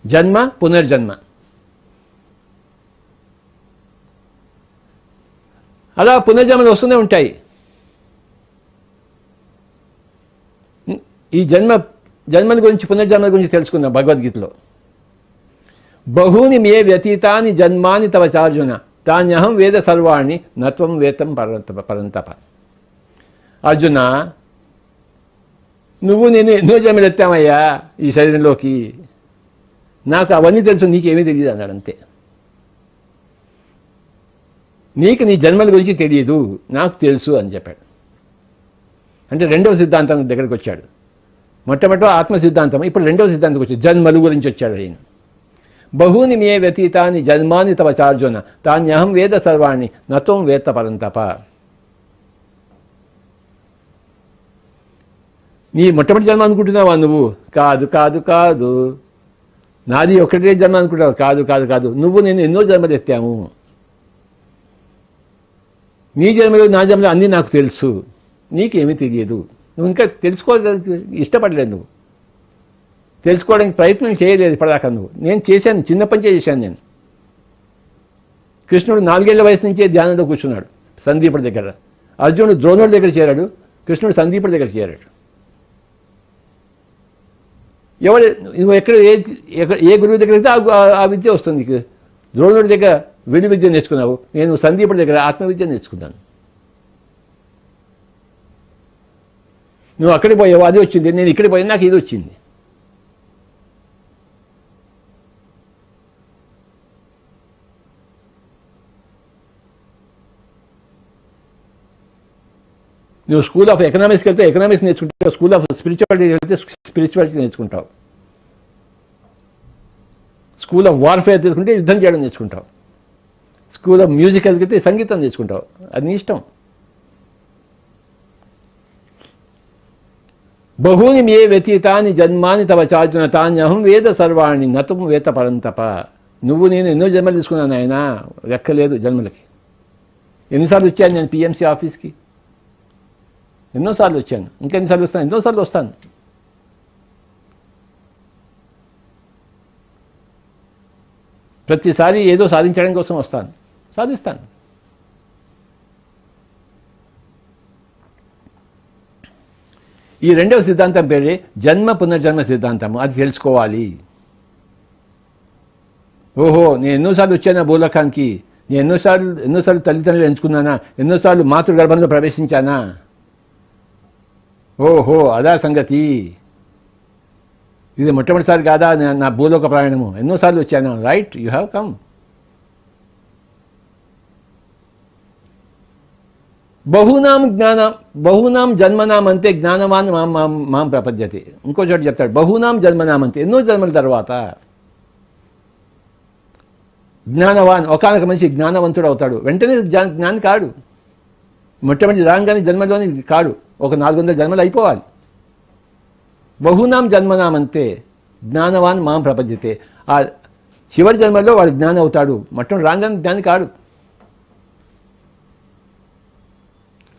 జన్మ పునర్జన్మ. అలా పునర్జన్మలు వస్తూనే ఉంటాయి. ఈ జన్మల గురించి పునర్జన్మల గురించి తెలుసుకుందాం భగవద్గీతలో. బహూని మే వ్యతీతాని జన్మాని తవ చార్జున తాన్యహం వేద సర్వాణి నత్వం వేతం పరంతప. అర్జున, నువ్వు నేను ఎన్నో జన్మలు ఎత్తామయ్యా ఈ శరీరంలోకి, నాకు అవన్నీ తెలుసు, నీకేమీ తెలియదు అన్నాడు. అంతే. నీకు నీ జన్మల గురించి తెలియదు, నాకు తెలుసు అని చెప్పాడు. అంటే రెండవ సిద్ధాంతం దగ్గరికి వచ్చాడు. మొట్టమొదటి ఆత్మ సిద్ధాంతం, ఇప్పుడు రెండవ సిద్ధాంతం వచ్చాడు, జన్మలు గురించి వచ్చాడు ఆయన. బహూని మే వ్యతీతాని జన్మాని తవ చార్జున తాన్యహం వేద సర్వాణి నత్వం వేత్త పరంతప. నీ మొట్టమొదటి జన్మ అనుకుంటున్నావా నువ్వు? కాదు కాదు కాదు. నాది ఒకటే జన్మ అనుకుంటావు? కాదు కాదు కాదు. నువ్వు నేను ఎన్నో జన్మలు ఎత్తాము. నీ జన్మలు నా జన్మలు అన్నీ నాకు తెలుసు, నీకేమీ తెలియదు. నువ్వు ఇంకా తెలుసుకోవడానికి ఇష్టపడలేదు, నువ్వు తెలుసుకోవడానికి ప్రయత్నం చేయలేదు ఇప్పటిదాకా. నువ్వు నేను చేశాను, చిన్నప్పటి నుంచే చేశాను నేను. కృష్ణుడు 4 ఏళ్ల వయసు నుంచే ధ్యానంలో కూర్చున్నాడు సందీపుడి దగ్గర. అర్జునుడు ద్రోణుడి దగ్గర చేరాడు, కృష్ణుడు సందీపుడి దగ్గర చేరాడు. ఎవరు నువ్వు ఎక్కడ ఏ గురువు దగ్గర అయితే ఆ విద్య వస్తుంది. ద్రోణుడి దగ్గర విలు విద్య నేర్చుకున్నావు, నేను సందీపుడి దగ్గర ఆత్మవిద్య నేర్చుకున్నాను. నువ్వు అక్కడికి పోయావు, అది వచ్చింది. నేను ఇక్కడికి పోయాను, నాకు ఇది వచ్చింది. నువ్వు స్కూల్ ఆఫ్ ఎకనామిక్స్కి వెళ్తే ఎకనామిక్స్ నేర్చుకుంటావు, స్కూల్ ఆఫ్ స్పిరిచువాలిటీ వెళ్తే స్పిరిచువాలిటీ నేర్చుకుంటావు, స్కూల్ ఆఫ్ వార్ఫేర్ తీసుకుంటే యుద్ధం చేయడం నేర్చుకుంటావు, స్కూల్ ఆఫ్ మ్యూజిక్ వెళ్తే సంగీతం నేర్చుకుంటావు. అది నీ ఇష్టం. బహూని మే వ్యతీతాని జన్మాని తవ చార్జున తాన్యహం వేద సర్వాణి నతం వేత పరంతప. నువ్వు నేను ఎన్నో జన్మలు తీసుకున్నాను ఆయన, లెక్కలేదు జన్మలకి. ఎన్నిసార్లు వచ్చాను నేను పిఎంసి ఆఫీస్కి? ఎన్నోసార్లు వచ్చాను, ఇంకెన్నిసార్లు వస్తాను? ఎన్నోసార్లు వస్తాను. ప్రతిసారి ఏదో సాధించడం కోసం వస్తాను, సాధిస్తాను. ఈ రెండవ సిద్ధాంతం పేరే జన్మ పునర్జన్మ సిద్ధాంతము. అది తెలుసుకోవాలి. ఓహో, నేను ఎన్నోసార్లు వచ్చానా భూలోకానికి, నేను ఎన్నోసార్లు తల్లిదండ్రులు ఎంచుకున్నానా, ఎన్నోసార్లు మాతృగర్భంలో ప్రవేశించానా, ఓహో అదా సంగతి, ఇది మొట్టమొదటిసారి కాదా నా భూలోక ప్రయాణము, ఎన్నోసార్లు వచ్చాను. Right, you have come. బహూనాం జన్మనాం అంతే జ్ఞానవాన్ మాం ప్రపద్యతే. ఇంకో చోట చెప్తాడు బహూనాం జన్మనాం అంతే, ఎన్నో జన్మల తర్వాత జ్ఞానవాన్, ఒకనొక మనిషి జ్ఞానవంతుడు అవుతాడు. వెంటనే జ్ఞాని కాడు, మొట్టమొదటి రాగానే జన్మలోని కాడు, ఒక 400 జన్మలు అయిపోవాలి. బహూనాం జన్మనాం అంతే జ్ఞానవాన్ మాం ప్రపద్యతే. ఆ చివరి జన్మలో వాడు జ్ఞాని అవుతాడు, మొట్టమొదటి రాగానే జ్ఞాని కాడు.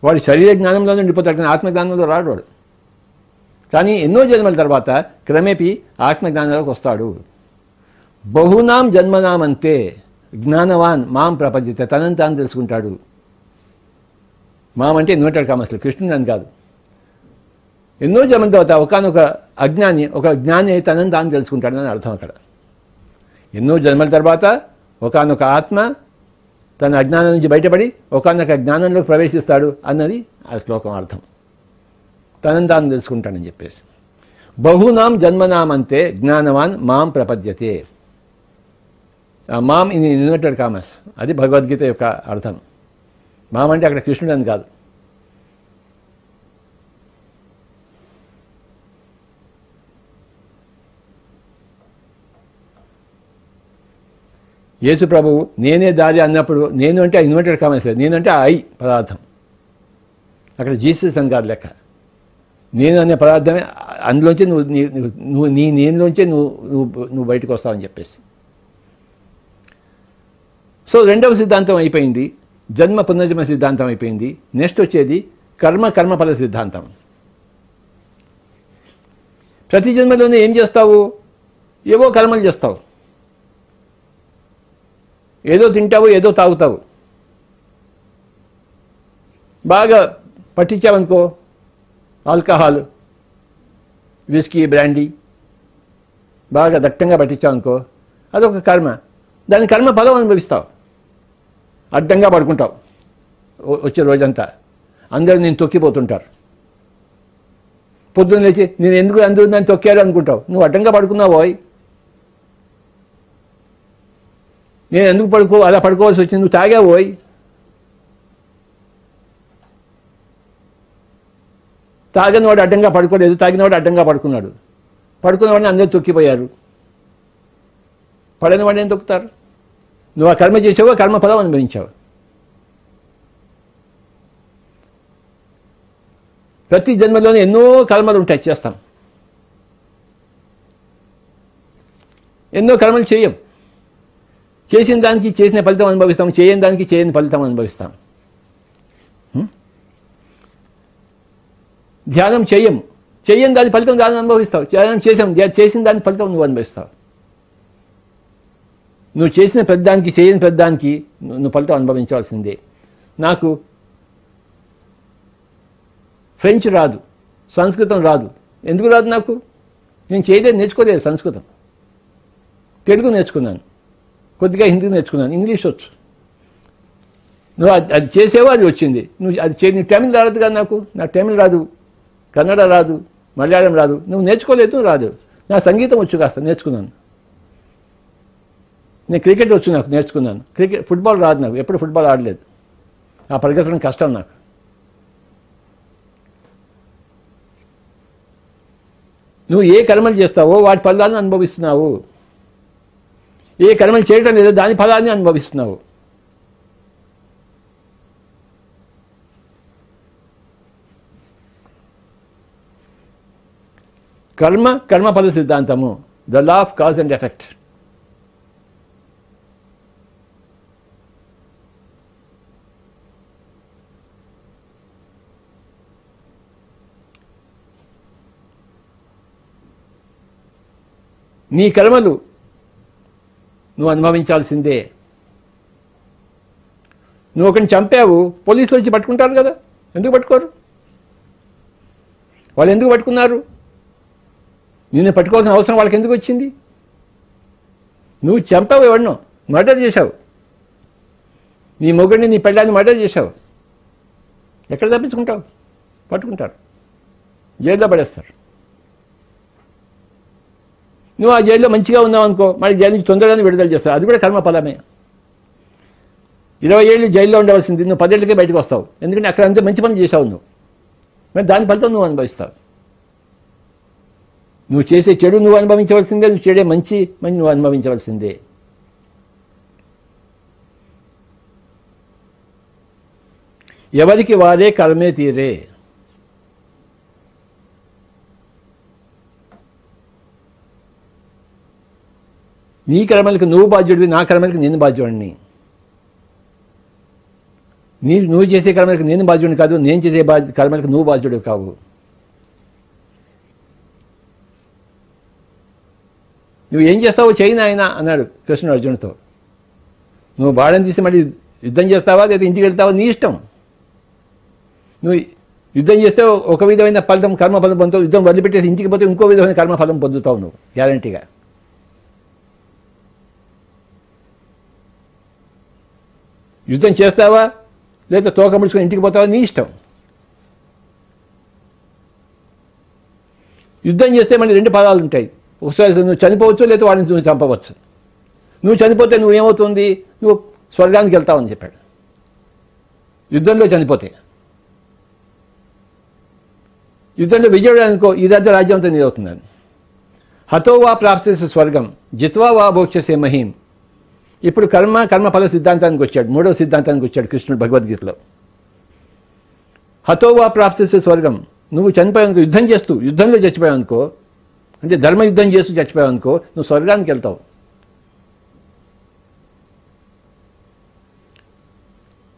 వాడు శరీర జ్ఞానంలోనే ఉండిపోతాడు, కానీ ఆత్మజ్ఞానంలో రాడు వాడు. కానీ ఎన్నో జన్మల తర్వాత క్రమేపీ ఆత్మజ్ఞానంలోకి వస్తాడు. బహునాం జన్మనాం అంతే జ్ఞానవాన్ మాం ప్రపంచతే. తనని తాను తెలుసుకుంటాడు. మాం అంటే ఇన్వర్టెడ్ కామర్స్లో కృష్ణుడు అని కాదు. ఎన్నో జన్మల తర్వాత ఒకనొక అజ్ఞాని ఒక జ్ఞాని తనని తాను తెలుసుకుంటాడు అని అర్థం అక్కడ. ఎన్నో జన్మల తర్వాత ఒకనొక ఆత్మ తన అజ్ఞానం నుంచి బయటపడి ఒకనొక జ్ఞానంలోకి ప్రవేశిస్తాడు అన్నది ఆ శ్లోకం అర్థం. తనని తాను తెలుసుకుంటాడని చెప్పేసి. బహునాం జన్మనామంతే జ్ఞానవాన్ మాం ప్రపద్యతే. మాం ఇన్ ఇన్వర్టెడ్ కామర్స్, అది భగవద్గీత యొక్క అర్థం. మాం అంటే అక్కడ కృష్ణుడు అని కాదు. యేసు ప్రభువు నేనే దారి అన్నప్పుడు నేను అంటే ఇన్వర్టెడ్ కామర్స్, నేను అంటే ఐ పదార్థం. అక్కడ జీసస్ అని కాదు లెక్క. నేను అనే పదార్థమే, అందులోంచి నువ్వు నీ నేనులోంచే నువ్వు బయటకు వస్తావని చెప్పేసి. సో రెండవ సిద్ధాంతం అయిపోయింది, జన్మ పునర్జన్మ సిద్ధాంతం అయిపోయింది. నెక్స్ట్ వచ్చేది కర్మఫల సిద్ధాంతం. ప్రతి జన్మలోనే ఏం చేస్తావు? ఏవో కర్మలు చేస్తావు. ఏదో తింటావు, ఏదో తాగుతావు. బాగా పట్టించావనుకో, ఆల్కహాల్, విస్కీ, బ్రాండీ బాగా దట్టంగా పట్టించావనుకో, అదొక కర్మ. దాని కర్మ ఫలం అనుభవిస్తావు. అడ్డంగా పడుకుంటావు వచ్చే రోజంతా, అందరూ నేను తొక్కిపోతుంటారు. పొద్దున్న లేచి నేను ఎందుకు అందరూ నన్ను తొక్కారు అనుకుంటావు. నువ్వు అడ్డంగా పడుకున్నావు. నేను ఎందుకు అలా పడుకోవాల్సి వచ్చింది, నువ్వు తాగావోయ్. తాగినవాడు అడ్డంగా పడుకోలేదు, తాగినవాడు అడ్డంగా పడుకున్నాడు. పడుకున్నవాడిని అందరూ తొక్కిపోయారు. పడని వాడిని ఏం తొక్కుతారు? నువ్వు ఆ కర్మ చేసావో, కర్మఫలం అనుభవించావు. ప్రతి జన్మలోనే ఎన్నో కర్మలు ఉంటాయి, చేస్తాం. ఎన్నో కర్మలు చేయం. చేసిన దానికి చేసిన ఫలితం అనుభవిస్తాం, చేయని దానికి చేయని ఫలితం అనుభవిస్తాం. ధ్యానం చేయని దాని ఫలితం దాన్ని అనుభవిస్తావు. ధ్యానం చేసిన దాని ఫలితం నువ్వు అనుభవిస్తావు. నువ్వు చేసిన పెద్దానికి చేయని పెద్దానికి నువ్వు ఫలితం అనుభవించవలసిందే. నాకు ఫ్రెంచ్ రాదు, సంస్కృతం రాదు. ఎందుకు రాదు నాకు? నేను చేయలేదు, నేర్చుకోలేదు. సంస్కృతం, తెలుగు నేర్చుకున్నాను, కొద్దిగా హిందీ నేర్చుకున్నాను, ఇంగ్లీష్ వచ్చు. నువ్వు అది చేసేవో అది వచ్చింది. నువ్వు అది నీకు తమిళ్ రాదు కదా. నాకు తమిళ్ రాదు, కన్నడ రాదు, మలయాళం రాదు. నువ్వు నేర్చుకోలేదు, రాదు. నా సంగీతం వచ్చు, కాస్త నేర్చుకున్నాను. నేను క్రికెట్ వచ్చు, నాకు నేర్చుకున్నాను. ఫుట్బాల్ రాదు నాకు, ఎప్పుడు ఫుట్బాల్ ఆడలేదు. ఆ పరిగెత్తడం కష్టం నాకు. నువ్వు ఏ కర్మలు చేస్తావో వాటి ఫలాన్ని అనుభవిస్తున్నావు. ఏ కర్మలు చేయడం లేదో దాని ఫలాన్ని అనుభవిస్తున్నావు. కర్మఫల సిద్ధాంతము, the law of cause and effect. నీ కర్మలు నువ్వు అనుభవించాల్సిందే. నువ్వు ఒకరిని చంపావు, పోలీసులు వచ్చి పట్టుకుంటారు కదా, ఎందుకు పట్టుకోరు? వాళ్ళు ఎందుకు పట్టుకున్నారు? నిన్ను పట్టుకోవాల్సిన అవసరం వాళ్ళకి ఎందుకు వచ్చింది? నువ్వు చంపావు, ఎవరినో మర్డర్ చేశావు, నీ మొగుడిని నీ పెళ్ళాన్ని మర్డర్ చేశావు. ఎక్కడ తప్పించుకుంటావు? పట్టుకుంటారు, జైల్లో పడేస్తారు. నువ్వు ఆ జైల్లో మంచిగా ఉన్నావు అనుకో, మళ్ళీ జైలు నుంచి తొందరగానే విడుదల చేస్తావు. అది కూడా కర్మఫలమే. 20 ఏళ్ళు జైల్లో ఉండవలసింది, నువ్వు 10 ఏళ్ళకే బయటకు వస్తావు. ఎందుకంటే అక్కడ అంతే మంచి పని చేశావు నువ్వు, మరి దాని ఫలితం నువ్వు అనుభవిస్తావు. నువ్వు చేసే చెడు నువ్వు అనుభవించవలసిందే, నువ్వు చేసే మంచి నువ్వు అనుభవించవలసిందే. ఎవరికి వారే కర్మే తీరే. నీ కర్మలకు నువ్వు బాధ్యుడివి, నా కర్మలకు నేను బాధ్యుడిని. నువ్వు చేసే కర్మలకు నేను బాధ్యుడిని కాదు, నేను చేసే కర్మలకు నువ్వు బాధ్యుడివి కావు. నువ్వు ఏం చేస్తావో చేయి నాయన అన్నాడు కృష్ణుడు అర్జునుడితో. నువ్వు బాణం తీసి మళ్ళీ యుద్ధం చేస్తావా లేదా ఇంటికి వెళ్తావా నీ ఇష్టం. నువ్వు యుద్ధం చేస్తే ఒక విధమైన ఫలితం కర్మఫలం పొందుతావు, యుద్ధం వదిలిపెట్టేసి ఇంటికి పోతే ఇంకో విధమైన కర్మఫలం పొందుతావు నువ్వు గ్యారంటీగా. యుద్ధం చేస్తావా లేదా తోక ముడుచుకొని ఇంటికి పోతావా నీ ఇష్టం. యుద్ధం చేస్తే మళ్ళీ 2 పదాలు ఉంటాయి. ఒకసారి నువ్వు చనిపోవచ్చు లేదా వాడిని నువ్వు చంపవచ్చు. నువ్వు చనిపోతే నువ్వేమవుతుంది, నువ్వు స్వర్గానికి వెళ్తావని చెప్పాడు యుద్ధంలో చనిపోతే. యుద్ధంలో విజయుడు అనుకో, ఇదంతా రాజ్యం అంతా నీదవుతుందని. హతో వా ప్రాప్స్యసి స్వర్గం జిత్వా వా భోక్ష్యసే మహీం. ఇప్పుడు కర్మఫల సిద్ధాంతానికి వచ్చాడు, 3వ సిద్ధాంతానికి వచ్చాడు కృష్ణుడు భగవద్గీతలో. హతో వా ప్రాప్స్యసి స్వర్గం, నువ్వు చనిపోయావనుకో, యుద్ధంలో చచ్చిపోయావనుకో, అంటే ధర్మయుద్ధం చేస్తూ చచ్చిపోయావనుకో, నువ్వు స్వర్గానికి వెళ్తావు.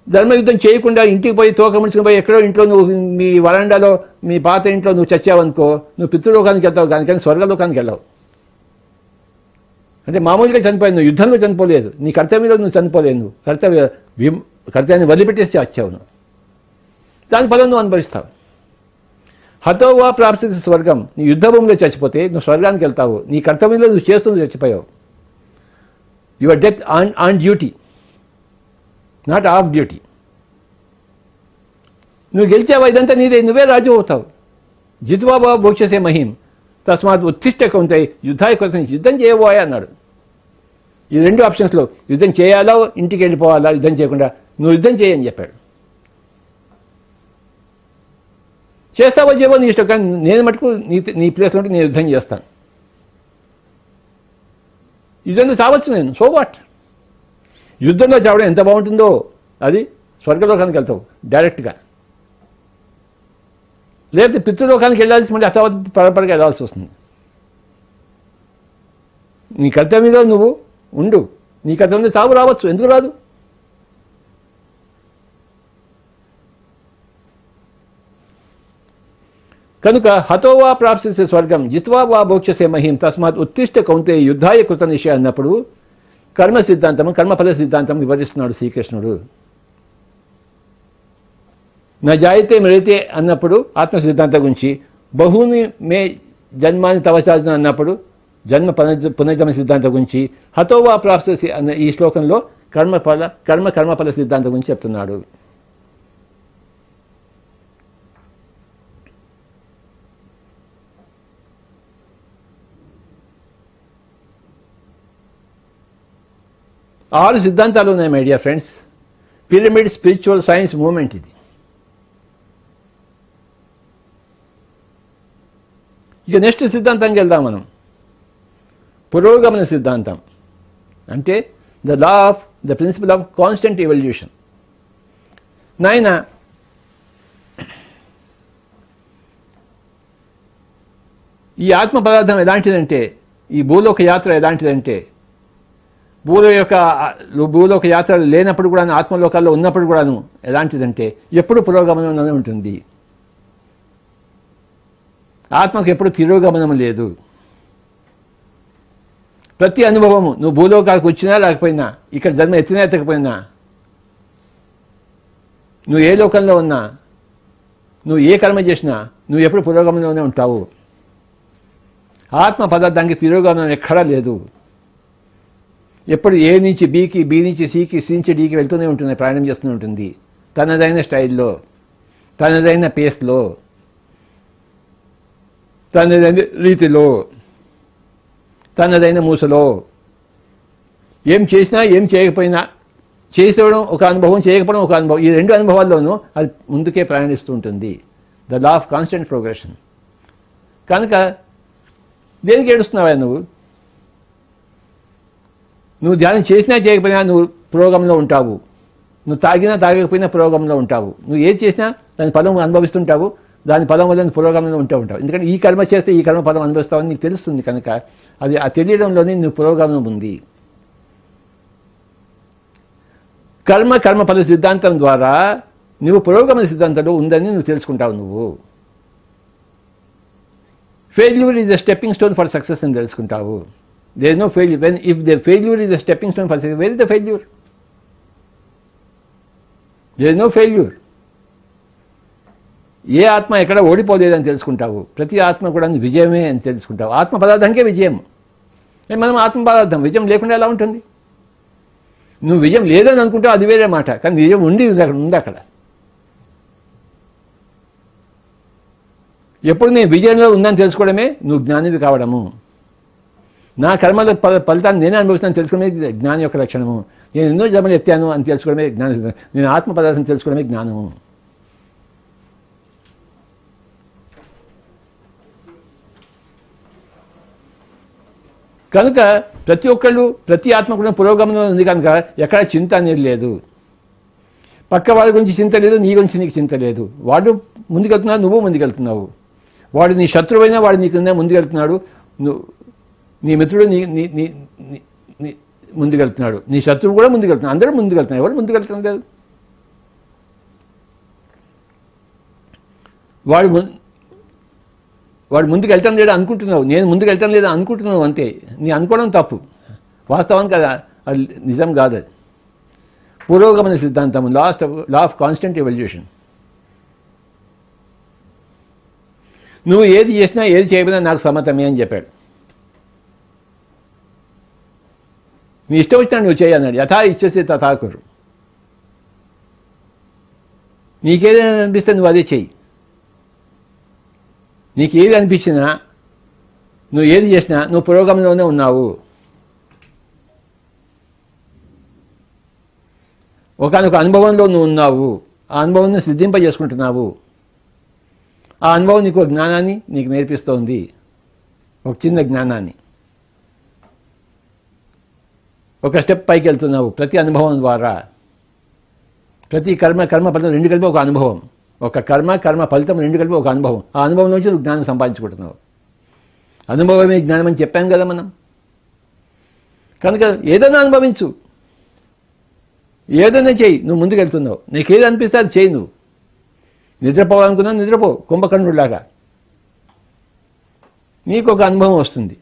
ధర్మయుద్ధం చేయకుండా ఇంటికి పోయి తోక ముడుచుకుని పోయి ఎక్కడో ఇంట్లో నువ్వు మీ వరండాలో మీ పాత ఇంట్లో నువ్వు చచ్చావనుకో, నువ్వు పితృలోకానికి వెళ్తావు కానీ స్వర్గలోకానికి వెళ్ళావు. అంటే మామూలుగా చనిపోయావు, నువ్వు యుద్ధంలో చనిపోలేదు, నీ కర్తవ్యంలో నువ్వు చనిపోలేదు, నువ్వు కర్తవ్యాన్ని వదిలిపెట్టేసి వచ్చావు నువ్వు, దాని ఫలం నువ్వు అనుభవిస్తావు. హతో వా ప్రాప్స్యసి స్వర్గం, నీ యుద్ధ భూమిలో చచ్చిపోతే నువ్వు స్వర్గానికి వెళ్తావు, నీ కర్తవ్యంలో నువ్వు చేస్తూ చచ్చిపోయావు. Your death on duty, not off duty. నువ్వు గెలిచావా ఇదంతా నీదే, నువ్వే రాజు అవుతావు. జిత్వా వా భోక్ష్యసే మహీం తస్మాత్ ఉత్తిష్ట కౌంతేయ యుద్ధాయ కృతం, యుద్ధం చేయబోయా అన్నాడు. ఈ 2 ఆప్షన్స్లో యుద్ధం చేయాలా ఇంటికి వెళ్ళిపోవాలా, యుద్ధం చేయకుండా నువ్వు యుద్ధం చేయని చెప్పాడు. చేస్తావో చేయవో నీ ఇష్టం, కానీ నేను మటుకు నీ ప్లేస్లో ఉంటే నేను యుద్ధం చేస్తాను. యుద్ధంలో చావచ్చు నేను, సో వాట్. యుద్ధంలో చావడం ఎంత బాగుంటుందో, అది స్వర్గలోకానికి వెళ్తావు డైరెక్ట్గా. లేకపోతే పితృలోకానికి వెళ్ళాల్సి మళ్ళీ అతవత్ పరపరగా వెళ్ళాల్సి వస్తుంది. నీ కర్తవ్యంలో నువ్వు ఉండు, నీ కర్తవ్యంలో చావు రావచ్చు, ఎందుకు రాదు. కనుక హతో వా ప్రాప్స్యసి స్వర్గం జిత్వా వా భోక్ష్యసే మహీం తస్మాత్ ఉత్తిష్ట కౌంతేయ యుద్ధాయ కృత నిశ్చయ అన్నప్పుడు కర్మ సిద్ధాంతం, కర్మఫల సిద్ధాంతం వివరిస్తున్నాడు శ్రీకృష్ణుడు. నా జాయితే మ్రియతే అన్నప్పుడు ఆత్మ సిద్ధాంతం గురించి, బహూని మే జన్మాని తవచార్జున అన్నప్పుడు పునర్జన్మ సిద్ధాంతం గురించి, హతో వా ప్రాప్స్యసి అన్న ఈ శ్లోకంలో కర్మఫల సిద్ధాంతం గురించి చెప్తున్నాడు. ఆరు సిద్ధాంతాలు ఉన్నాయి my dear friends. Pyramid spiritual science movement ఇది. ఇక నెక్స్ట్ సిద్ధాంతంకి వెళ్దాం మనం. పురోగమన సిద్ధాంతం అంటే the principle of constant evolution. నాయన ఈ ఆత్మ పదార్థం ఎలాంటిదంటే, ఈ భూలోక యాత్ర ఎలాంటిదంటే, భూలోక యాత్ర లేనప్పుడు కూడా ఆత్మలోకాల్లో ఉన్నప్పుడు కూడాను ఎలాంటిదంటే ఎప్పుడు పురోగమనంలోనే ఉంటుంది. ఆత్మకు ఎప్పుడు తిరోగమనం లేదు. ప్రతి అనుభవము నువ్వు భూలోకాలకు వచ్చినా లేకపోయినా, ఇక్కడ జన్మ ఎత్తినా ఎత్తకపోయినా, నువ్వు ఏ లోకంలో ఉన్నా, నువ్వు ఏ కర్మ చేసినా నువ్వు ఎప్పుడు పురోగమనంలోనే ఉంటావు. ఆత్మ పదార్థానికి తిరోగమనం ఎక్కడా లేదు. ఎప్పుడు ఏ నుంచి బీకి, బి నుంచి సికి, సి నుంచి డీకి వెళ్తూనే ఉంటుంది, ప్రయాణం చేస్తూనే ఉంటుంది. తనదైన స్టైల్లో, తనదైన పేస్లో, తనదైన రీతిలో, తనదైన మూసలో. ఏం చేసినా ఏం చేయకపోయినా, చేసేయడం ఒక అనుభవం, చేయకపోవడం ఒక అనుభవం, ఈ రెండు అనుభవాల్లోనూ అది ముందుకే ప్రయాణిస్తూ ఉంటుంది. The law of constant progression. కనుక దేనికి ఏడుస్తున్నావా నువ్వు? నువ్వు ధ్యానం చేసినా చేయకపోయినా నువ్వు పురోగమనంలో ఉంటావు. నువ్వు తాగినా తాగకపోయినా పురోగమనంలో ఉంటావు. నువ్వు ఏది చేసినా దాని ఫలం అనుభవిస్తుంటావు, దాని ఫలం వల్ల పురోగమనంలో ఉంటావు. ఎందుకంటే ఈ కర్మ చేస్తే ఈ కర్మ ఫలం అనుభవిస్తావని నీకు తెలుస్తుంది. కనుక అది ఆ తెలియడంలోనే నువ్వు పురోగమనం ఉంది. కర్మ ఫల సిద్ధాంతం ద్వారా నువ్వు పురోగమన సిద్ధాంతంలో ఉందని నువ్వు తెలుసుకుంటావు. నువ్వు failure is the stepping stone for success అని తెలుసుకుంటావు. There is no failure. When if the failure is the stepping stone for success, where is the failure? There is no failure. ఏ ఆత్మ ఎక్కడ ఓడిపోలేదని తెలుసుకుంటావు. ప్రతి ఆత్మ కూడా విజయమే అని తెలుసుకుంటావు. ఆత్మ పదార్థంకే విజయం. మనం ఆత్మ పదార్థం, విజయం లేకుండా ఎలా ఉంటుంది? నువ్వు విజయం లేదని అనుకుంటావు, అది వేరే మాట. కానీ విజయం ఉంది అక్కడ. ఎప్పుడు నేను విజయంలో ఉందని తెలుసుకోవడమే నువ్వు జ్ఞానివి కావడము. నా కర్మల ఫలితాన్ని నేనే అనుభవిస్తాను తెలుసుకోవడమే జ్ఞాని యొక్క లక్షణము. నేను ఎన్నో జన్మలు ఎత్తాను అని తెలుసుకోవడమే జ్ఞానం. నేను ఆత్మ పదార్థం తెలుసుకోవడమే జ్ఞానము. కనుక ప్రతి ఒక్కళ్ళు, ప్రతి ఆత్మ కూడా పురోగమనం ఉంది. కనుక ఎక్కడ చింత అనేది లేదు. పక్క వాడి గురించి చింత లేదు, నీ గురించి నీకు చింత లేదు. వాడు ముందుకెళ్తున్నాడు, నువ్వు ముందుకెళ్తున్నావు. వాడు నీ శత్రువైనా వాడు నీకు ముందుకెళ్తున్నాడు. నీ మిత్రుడు నీ ముందుకెళ్తున్నాడు, నీ శత్రువు కూడా ముందుకెళ్తున్నాడు. అందరూ ముందుకెళ్తున్నారు. ఎవరు ముందుకెళ్తున్నారు? వాడు ముందుకు వెళ్తాను లేదా అనుకుంటున్నావు, నేను ముందుకు వెళ్తాను లేదా అనుకుంటున్నావు, అంతే. నీ అనుకోవడం తప్పు. వాస్తవం కదా, అది నిజం కాదు. అది పురోగమన సిద్ధాంతం, లా ఆఫ్ కాన్స్టెంట్ ఎవల్యూషన్. నువ్వు ఏది చేసినా ఏది చేయకపోయినా నాకు సమ్మతమే అని చెప్పాడు. నీ ఇష్టం వచ్చినా నువ్వు చేయన్నాడు. యథా ఇచ్చేస్తే తథా కురు. నీకేదైనా అనిపిస్తే నువ్వు అదే చెయ్యి. నీకు ఏది అనిపించినా, నువ్వు ఏది చేసినా నువ్వు పురోగమనంలోనే ఉన్నావు. ఒకనొక అనుభవంలో నువ్వు ఉన్నావు. ఆ అనుభవాన్ని సిద్ధింపజేసుకుంటున్నావు. ఆ అనుభవం నీకు జ్ఞానాన్ని నీకు నేర్పిస్తోంది, ఒక చిన్న జ్ఞానాన్ని. ఒక స్టెప్ పైకి వెళ్తున్నావు ప్రతి అనుభవం ద్వారా. ప్రతి కర్మ ఫలితం రెండు కలిపి ఒక అనుభవం. ఒక కర్మ ఫలితం రెండు కలిపి ఒక అనుభవం. ఆ అనుభవం నుంచి నువ్వు జ్ఞానం సంపాదించుకుంటున్నావు. అనుభవమే జ్ఞానం అని చెప్పాం కదా మనం. కనుక ఏదైనా అనుభవించు, ఏదైనా చెయ్యి. నువ్వు ముందుకు వెళ్తున్నావు. నీకు ఏది అనిపిస్తే అది చెయ్యి. నువ్వు నిద్రపోవాలనుకున్నావు, నిద్రపో కుంభకర్ణుడిలాగా. నీకు ఒక అనుభవం వస్తుంది.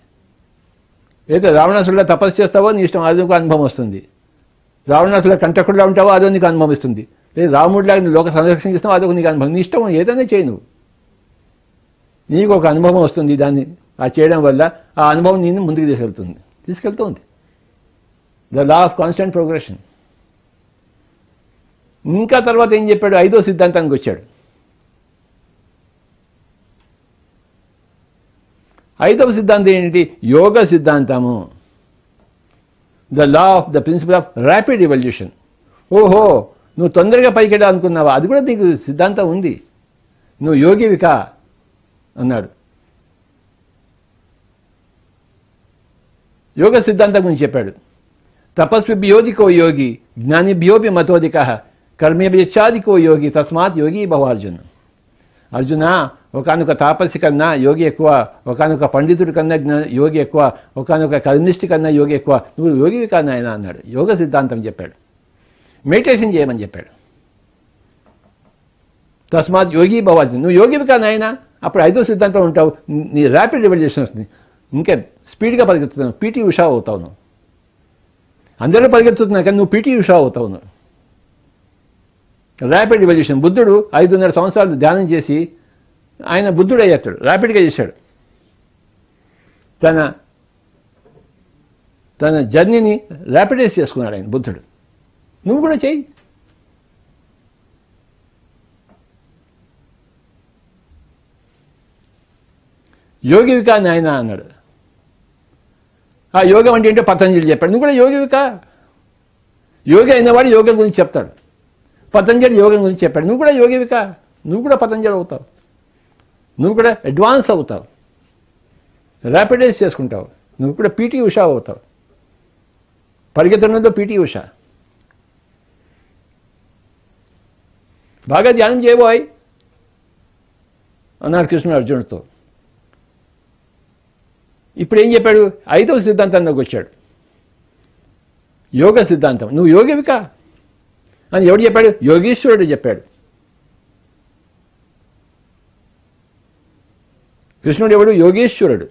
ఏదో రావణాసుడిలా తపస్సు చేస్తావో నీ ఇష్టం, అదొక అనుభవం వస్తుంది. రావణాసుడిలా కంటకుడిలా ఉంటావో అదో నీకు అనుభవం ఇస్తుంది. లేదు రాముడిలాగా నువ్వు లోక సంరక్షణ చేస్తావు, అదొక నీకు అనుభవం. నీ ఇష్టం, ఏదైనా చేయి. నువ్వు నీకు ఒక అనుభవం వస్తుంది. దాన్ని ఆ చేయడం వల్ల ఆ అనుభవం నేను ముందుకు తీసుకెళ్తుంది. The law of constant progression. ఇంకా తర్వాత ఏం చెప్పాడు? 5వ సిద్ధాంతానికి వచ్చాడు. 5వ సిద్ధాంతం ఏంటి? యోగ సిద్ధాంతము. The law of the principle of rapid evolution. ఓహో, నువ్వు తొందరగా పైకి వెళ్ళాలనుకున్నావా? అది కూడా నీకు సిద్ధాంతం ఉంది. నువ్వు యోగివికా అన్నాడు. యోగ సిద్ధాంతం గురించి చెప్పాడు. తపస్విభ్యోధికో యోగి, జ్ఞానిభ్యోపి మతోధిక, కర్మేభ్యచ్చాధికో యోగి, తస్మాత్ యోగి భవ అర్జున. అర్జున, ఒకనొక తాపసి కన్నా యోగి ఎక్కువ, ఒకనొక పండితుడి కన్నా యోగి ఎక్కువ, ఒకనొక కర్మిష్టి కన్నా యోగి ఎక్కువ. నువ్వు యోగివి కన్నా ఆయన అన్నాడు. యోగ సిద్ధాంతం చెప్పాడు. మెడిటేషన్ చేయమని చెప్పాడు. తస్మాత్ యోగి భవ అర్జున. నువ్వు యోగివి కానీ ఆయన, అప్పుడు 5వ సిద్ధాంతం ఉంటావు. నీ ర్యాపిడ్ ఎవల్యూషన్ వస్తుంది. ఇంకా స్పీడ్గా పరిగెత్తుతున్నావు, పీటీ ఉషా అవుతావు నువ్వు. అందరూ పరిగెత్తుతున్నావు కానీ నువ్వు పీటీ ఉషా అవుతావు నువ్వు. Rapid evolution. బుద్ధుడు 5,500 సంవత్సరాలు ధ్యానం చేసి ఆయన బుద్ధుడు అయ్యాడు, ర్యాపిడ్గా చేశాడు. తన జర్నీని ర్యాపిడైజ్ చేసుకున్నాడు ఆయన బుద్ధుడు. నువ్వు కూడా చెయ్యి. యోగివికా నాయన అన్నాడు. ఆ యోగం అంటే ఏంటో పతంజలి చెప్పాడు. నువ్వు కూడా యోగివికా. యోగి అయినవాడు యోగం గురించి చెప్తాడు. పతంజలి యోగం గురించి చెప్పాడు. నువ్వు కూడా యోగివికా. నువ్వు కూడా పతంజలి అవుతావు. నువ్వు కూడా అడ్వాన్స్ అవుతావు, ర్యాపిడైజ్ చేసుకుంటావు. నువ్వు కూడా పీటీ ఉషా అవుతావు. పరిగెత్తడంలో పీటీ ఉషా. బాగా ధ్యానం చేయబోయ్ అన్నాడు కృష్ణుడు అర్జునుడితో. ఇప్పుడు ఏం చెప్పాడు? 5వ సిద్ధాంతంలోకి వచ్చాడు, యోగ సిద్ధాంతం. నువ్వు యోగివికా అని ఎవడు చెప్పాడు? యోగీశ్వరుడు చెప్పాడు. కృష్ణుడు ఎవడు? యోగేశ్వరుడు.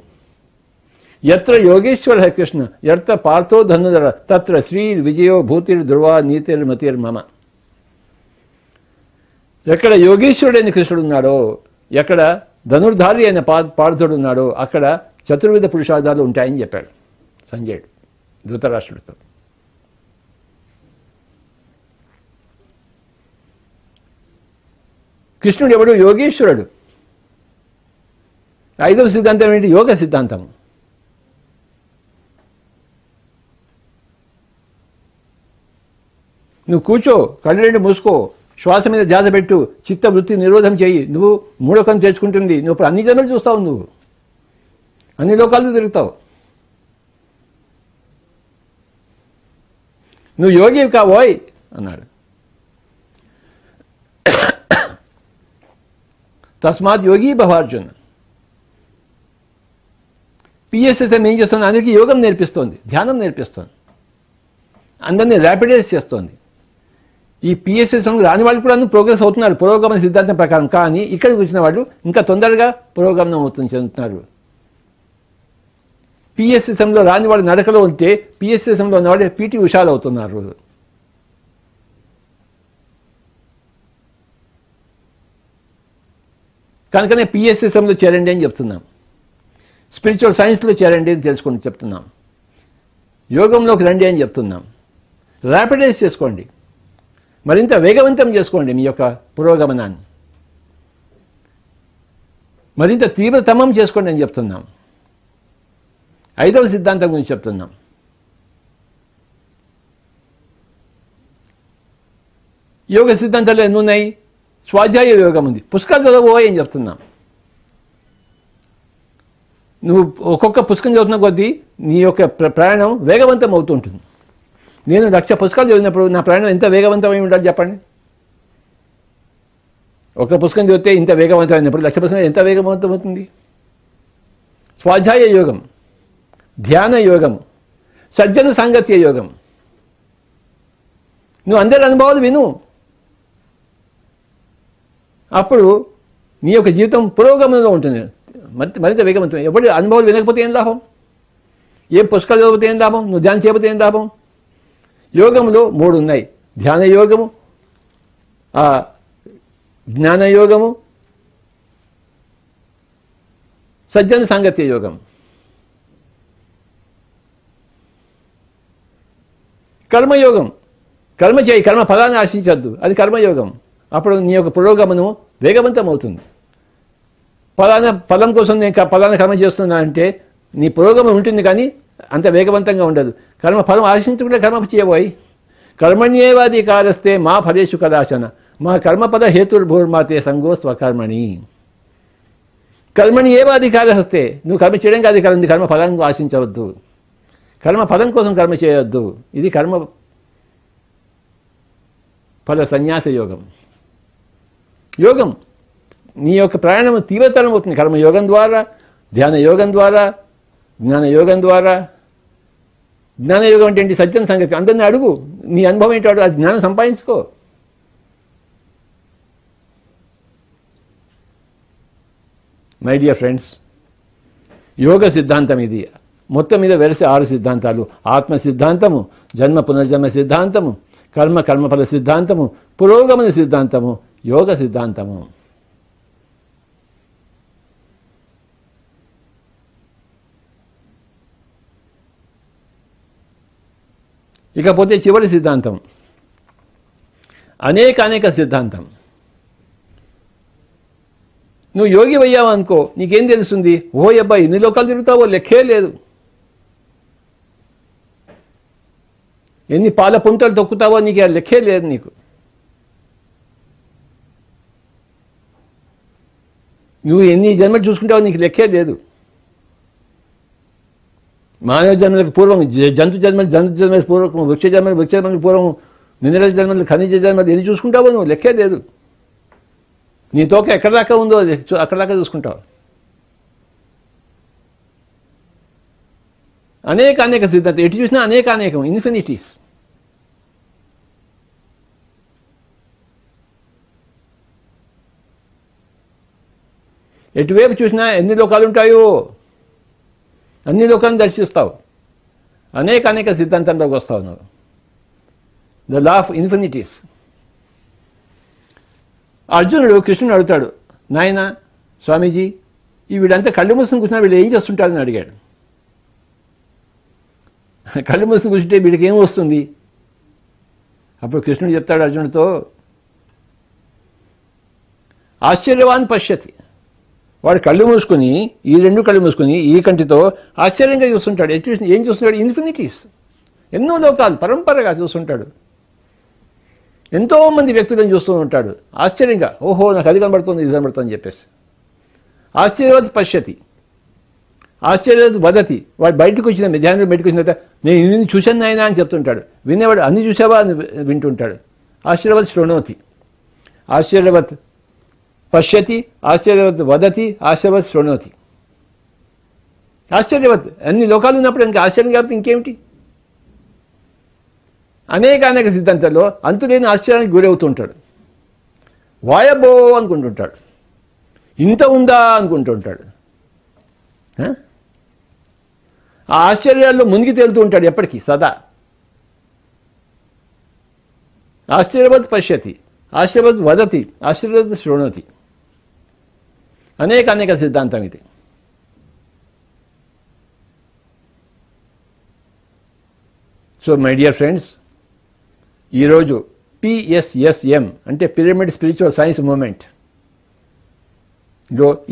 ఎత్ర యోగేశ్వర కృష్ణ ఎత్ర పార్థో ధనుధర తత్ర శ్రీ విజయో భూతిర్ ధ్రువ నీతిర్ మతిర్ మమ. ఎక్కడ యోగేశ్వరుడైన కృష్ణుడు ఉన్నాడో, ఎక్కడ ధనుర్ధారి అయిన పార్థుడు ఉన్నాడో అక్కడ చతుర్విధ పురుషార్థాలు ఉంటాయని చెప్పాడు సంజయుడు ధృతరాష్ట్రుడితో. కృష్ణుడు ఎవడు? యోగేశ్వరుడు. 5వ సిద్ధాంతం ఏంటి? యోగ సిద్ధాంతం. నువ్వు కూర్చో, కళ్ళు రెండు మూసుకో, శ్వాస మీద ధ్యాస పెట్టు, చిత్త వృత్తి నిరోధం చేయి. నువ్వు మూఢకం తెచ్చుకుంటుంది. నువ్వు అన్ని జనులు చూస్తావు, నువ్వు అన్ని లోకాలు తిరుగుతావు. నువ్వు యోగి కావోయ్ అన్నాడు. తస్మాత్ యోగి భవార్జున. పిఎస్ఎస్ఎం ఏం చేస్తుంది? అందరికీ యోగం నేర్పిస్తోంది, ధ్యానం నేర్పిస్తోంది, అందరినీ ర్యాపిడైజ్ చేస్తోంది. ఈ పిఎస్ఎస్ఎం రాని వాళ్ళు కూడా ప్రోగ్రెస్ అవుతున్నారు పురోగమన సిద్ధాంతం ప్రకారం. కానీ ఇక్కడికి వచ్చిన వాళ్ళు ఇంకా తొందరగా పురోగమనం అవుతుంది, చెందుతున్నారు. పిఎస్ఎస్ఎంలో రాని వాళ్ళు నడకలో ఉంటే పిఎస్ఎస్ఎంలో ఉన్నవాళ్ళు పీటీ ఉషాలు అవుతున్నారు. కనుకనే పిఎస్ఎస్ఎంలో చేరండి అని చెప్తున్నాం. స్పిరిచువల్ సైన్స్లో చేరండి అని తెలుసుకొని చెప్తున్నాం. యోగంలోకి రండి అని చెప్తున్నాం. ర్యాపిడైజ్ చేసుకోండి, మరింత వేగవంతం చేసుకోండి మీ యొక్క పురోగమనాన్ని, మరింత తీవ్రతమం చేసుకోండి అని చెప్తున్నాం. 5వ సిద్ధాంతం గురించి చెప్తున్నాం. యోగ సిద్ధాంతాలు ఎన్ని ఉన్నాయి? స్వాధ్యాయ యోగం ఉంది, పుస్తకాలు చదవో అని చెప్తున్నాం. నువ్వు ఒక్కొక్క పుస్తకం చదువుతున్న కొద్దీ నీ యొక్క ప్రయాణం వేగవంతం అవుతుంటుంది. నేను 1,00,000 పుస్తకాలు చదివినప్పుడు నా ప్రయాణం ఎంత వేగవంతమై ఉండాలి చెప్పండి? ఒక పుస్తకం చదివితే ఇంత వేగవంతమైనప్పుడు 1,00,000 పుస్తకాలు ఎంత వేగవంతం అవుతుంది? స్వాధ్యాయ యోగం, ధ్యాన యోగం, సజ్జన సాంగత్య యోగం. నువ్వు అందరి అనుభవాలు విను, అప్పుడు నీ యొక్క జీవితం పురోగమనంలో ఉంటుంది, మరింత వేగవంతం. ఎప్పుడు అనుభవాలు వినకపోతే ఏం లాభం? ఏం పుస్తకాలు చదివితే ఏం లాభం? నువ్వు ధ్యానం చేయకపోతే ఏం లాభం? యోగములో 3 ఉన్నాయి: ధ్యాన యోగము, జ్ఞాన యోగము, సజ్జన సాంగత్య యోగం. కర్మయోగం, కర్మ చేయి, కర్మ ఫలాన్ని ఆశించద్దు, అది కర్మయోగం. అప్పుడు నీ యొక్క పురోగమనము వేగవంతం అవుతుంది. ఫలం కోసం నేను ఫలానా కర్మ చేస్తున్నా అంటే నీ పురోగమనం ఉంటుంది, కానీ అంత వేగవంతంగా ఉండదు. ఫలం ఆశించకుండా కర్మ చేయబోయి. కర్మణ్యేవాధికారస్తే మా ఫలేషు కదాచన మా కర్మపద హేతుర్భూర్మాతే సంగో స్వకర్మణి. కర్మణి ఏవాధికారస్తే, నువ్వు కర్మ చేయడానికి అధికారం ఉంది, కర్మ ఫలం ఆశించవద్దు, కర్మ ఫలం కోసం కర్మ చేయవద్దు. ఇది కర్మ ఫల సన్యాస యోగం. యోగం నీ యొక్క ప్రయాణం తీవ్రతరం అవుతుంది కర్మయోగం ద్వారా, ధ్యాన యోగం ద్వారా, జ్ఞాన యోగం ద్వారా. జ్ఞానయోగం అంటే ఏంటి? సజ్జన సంగతి. అందరినీ అడుగు, నీ అనుభవం ఏంటో అడుగు, ఆ జ్ఞానం సంపాదించుకో. మై డియర్ ఫ్రెండ్స్, యోగ సిద్ధాంతం ఇది. మొత్తం మీద వెరసి 6 సిద్ధాంతాలు: ఆత్మ సిద్ధాంతము, జన్మ పునర్జన్మ సిద్ధాంతము, కర్మఫల సిద్ధాంతము, పురోగమన సిద్ధాంతము, యోగ సిద్ధాంతము. ఇకపోతే చివరి సిద్ధాంతం అనేక సిద్ధాంతం. నువ్వు యోగి అయ్యావు అనుకో, నీకేం తెలుస్తుంది? ఓ అబ్బాయి ఎన్ని లోకాలు తిరుగుతావో లెక్కే లేదు, ఎన్ని పాల పుంటలు తొక్కుతావో నీకు లెక్కే లేదు. నీకు నువ్వు ఎన్ని జన్మలు చూసుకుంటావో నీకు లెక్కే లేదు. మానవ జన్మలకు పూర్వం జంతు జన్మల పూర్వకం, వృక్ష జన్మలకు పూర్వం, మినరల్ జన్మలు, ఖనిజ జన్మలు ఎన్ని చూసుకుంటావో నువ్వు లెక్కే లేదు. నీ తోక ఎక్కడ దాకా ఉందో అక్కడ దాకా చూసుకుంటావు. అనేక సిద్ధాంతం, ఎటు చూసినా అనేకం, ఇన్ఫినిటీస్. ఎటువైపు చూసినా ఎన్ని లోకాలు ఉంటాయో అన్ని లోకాలను దర్శిస్తావు. అనేక సిద్ధాంతంలోకి వస్తావు నువ్వు. The law of infinities. అర్జునుడు కృష్ణుని అడుగుతాడు, నాయన స్వామీజీ, వీడంతా కళ్ళు మూసుకుని కూర్చున్నా వీళ్ళు ఏం చేస్తుంటారని అడిగాడు. కళ్ళు మూసుకుని కూర్చుంటే వీడికి ఏం వస్తుంది? అప్పుడు కృష్ణుడు చెప్తాడు అర్జునుడితో, ఆశ్చర్యవాన్ పశ్యతి. వాడు కళ్ళు మూసుకుని, ఈ 2 కళ్ళు మూసుకుని ఈ కంటితో ఆశ్చర్యంగా చూస్తుంటాడు. ఏం చూస్తున్నాడు? ఇన్ఫినిటీస్, ఎన్నో లోకాలు పరంపరగా చూస్తుంటాడు. ఎంతోమంది వ్యక్తులను చూస్తూ ఉంటాడు ఆశ్చర్యంగా. ఓహో, నాకు అది కనబడుతుంది, ఇది కనబడుతుంది అని చెప్పేసి. ఆశ్చర్యవత్ పశ్యతి, ఆశ్చర్యవత్ వదతి. వాడు బయటకు వచ్చిన మధ్యాహ్నం బయటకు వచ్చిన తర్వాత నేను ఇన్ని చూశాను నాయనా అని చెప్తుంటాడు. వినేవాడు అన్ని చూసావా అని వింటుంటాడు. ఆశ్చర్యవత్ శృణోతి, ఆశ్చర్యవత్ పశ్యతి, ఆశ్చర్యవత్ వదతి, ఆశ్చర్యవత్ శృణోతి. ఆశ్చర్యవత్, అన్ని లోకాలు ఉన్నప్పుడు ఇంకా ఆశ్చర్యం కాబట్టి ఇంకేమిటి? అనేక సిద్ధాంతాల్లో అంతులేని ఆశ్చర్యానికి గురవుతుంటాడు. వాయబో అనుకుంటుంటాడు, ఇంత ఉందా అనుకుంటుంటాడు. ఆ ఆశ్చర్యాల్లో మునిగి తేలుతూ ఉంటాడు ఎప్పటికీ, సదా. ఆశ్చర్యవత్ పశ్యతి, ఆశ్చర్యవత్ వదతి, ఆశ్చర్యవత్ శృణోతి. అనేక సిద్ధాంతం ఇది. సో మై డియర్ ఫ్రెండ్స్, ఈరోజు PSSM అంటే పిరమిడ్ స్పిరిచువల్ సైన్స్ మూమెంట్.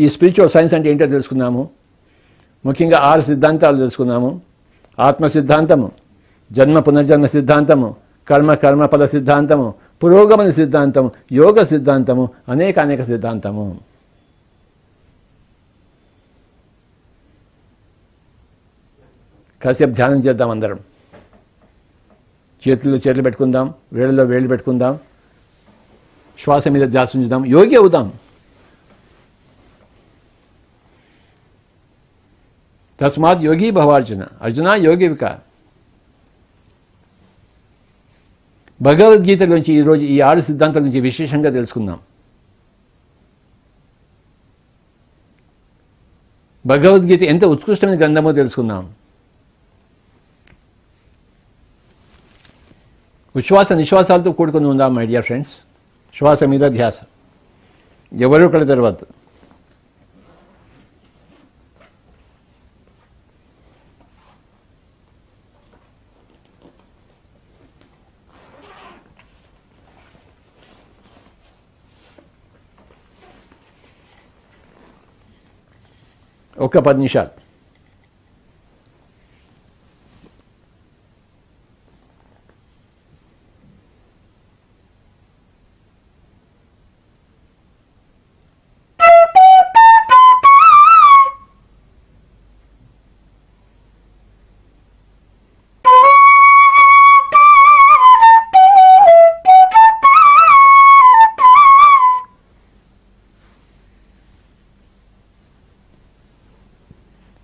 ఈ స్పిరిచువల్ సైన్స్ అంటే ఏంటో తెలుసుకున్నాము. ముఖ్యంగా 6 సిద్ధాంతాలు తెలుసుకున్నాము. ఆత్మ సిద్ధాంతము, జన్మ పునర్జన్మ సిద్ధాంతము, కర్మఫల సిద్ధాంతము, పురోగమన సిద్ధాంతము, యోగ సిద్ధాంతము, అనేక సిద్ధాంతము. కాసేపు ధ్యానం చేద్దాం అందరం. చేతులు పెట్టుకుందాం, వేళ్ళలో వేళ్ళు పెట్టుకుందాం, శ్వాస మీద ధ్యాస ఉంచుదాం, యోగి అవుదాం. తస్మాత్ యోగి భవార్జున. అర్జున యోగివిక. భగవద్గీతలోంచి ఈరోజు ఈ 6 సిద్ధాంతాల నుంచి విశేషంగా తెలుసుకుందాం. భగవద్గీత ఎంత ఉత్కృష్టమైన గ్రంథమో తెలుసుకుందాం. ఉచ్ఛ్వాస నిశ్వాసాలతో కూడుకుని ఉందాం మై డియర్ ఫ్రెండ్స్. శ్వాస మీద ధ్యాస, ఎవరు ఒకళ్ళ తర్వాత. ఒక 10 నిమిషాలు.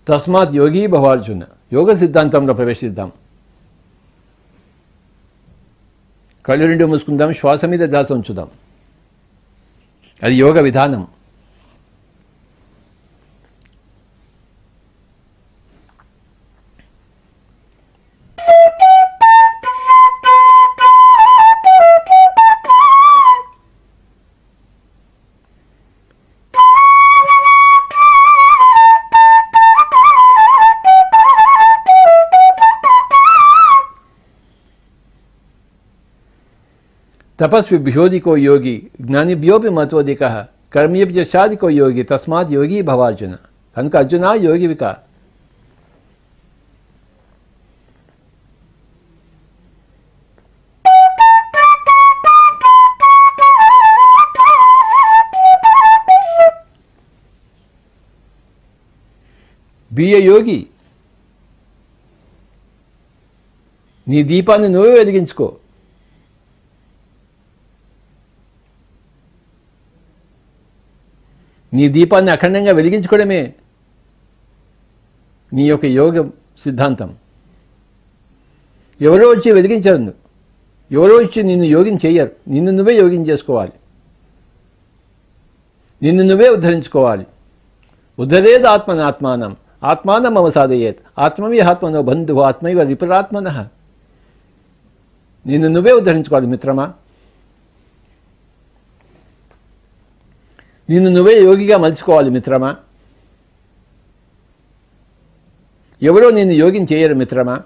తస్మాత్ యోగి భవార్జున. యోగ సిద్ధాంతంలో ప్రవేశిద్దాం. కళ్ళు 2 మూసుకుందాం, శ్వాస మీద ధ్యాస ఉంచుదాం. అది యోగ విధానం. తపస్విభ్యోధికో యోగి జ్ఞానిభ్యోపి మతోధికః కర్మేభ్యశాధికో యోగి తస్మాత్ యోగి భవార్జున. కనుక అర్జున యోగివిక. బి ఎ యోగి. నీ దీపాన్ని నువ్వే వెలిగించుకో. నీ దీపాన్ని అఖండంగా వెలిగించుకోవడమే నీ యొక్క యోగ సిద్ధాంతం. ఎవరో వచ్చి వెలిగించరు, ఎవరో వచ్చి నిన్ను యోగిని చెయ్యరు. నిన్ను నువ్వే యోగిని చేసుకోవాలి, నిన్ను నువ్వే ఉద్ధరించుకోవాలి. ఉద్ధరేద్ ఆత్మనాత్మానం ఆత్మానం అవసాదయేత్ ఆత్మవిహాత్మనో బంధువు ఆత్మైవ విపరాత్మనః. నిన్ను నువ్వే ఉద్ధరించుకోవాలి మిత్రమా. నిన్ను నువ్వే యోగిగా మలుచుకోవాలి మిత్రమా. ఎవరో నిన్ను యోగిని చేయరు మిత్రమా.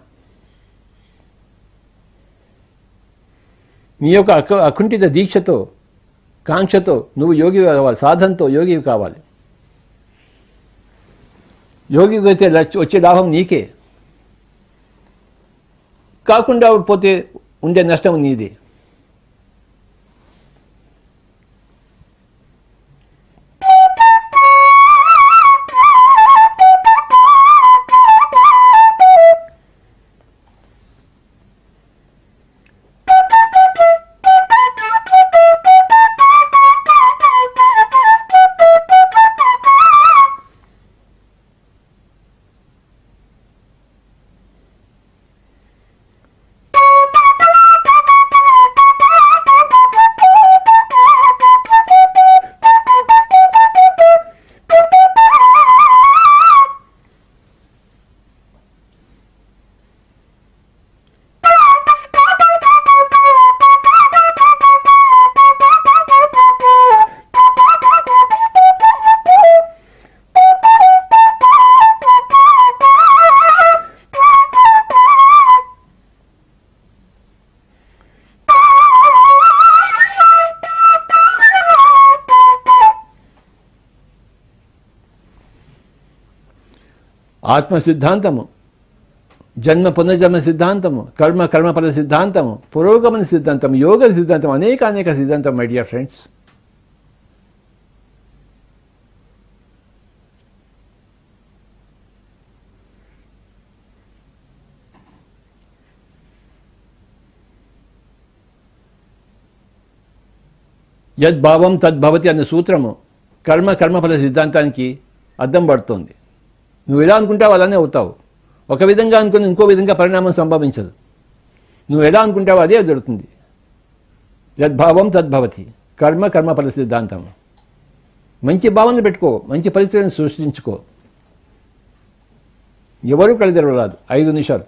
నీ యొక్క అకుంఠిత దీక్షతో కాంక్షతో నువ్వు యోగి కావాలి, సాధనతో యోగివి కావాలి. యోగికి అయితే వచ్చే లాభం నీకే, కాకుండా పోతే ఉండే నష్టం నీదే. ఆత్మ సిద్ధాంతము, జన్మ పునర్జన్మ సిద్ధాంతము, కర్మఫల సిద్ధాంతము, పురోగమన సిద్ధాంతం, యోగ సిద్ధాంతం, అనేక సిద్ధాంతం మై డియర్ ఫ్రెండ్స్. యద్భావం తద్భవతి అన్న సూత్రము కర్మఫల సిద్ధాంతానికి అద్దం పడుతోంది. నువ్వు ఎలా అనుకుంటావు అలానే అవుతావు. ఒక విధంగా అనుకుని ఇంకో విధంగా పరిణామం సంభవించదు. నువ్వు ఎలా అనుకుంటావో అదే జరుగుతుంది. యద్భావం తద్భవతి కర్మఫల సిద్ధాంతం. మంచి భావనలు పెట్టుకో, మంచి పరిస్థితులను సృష్టించుకో. ఎవరూ కళ్ళెదరవరాదు. 5 నిమిషాలు.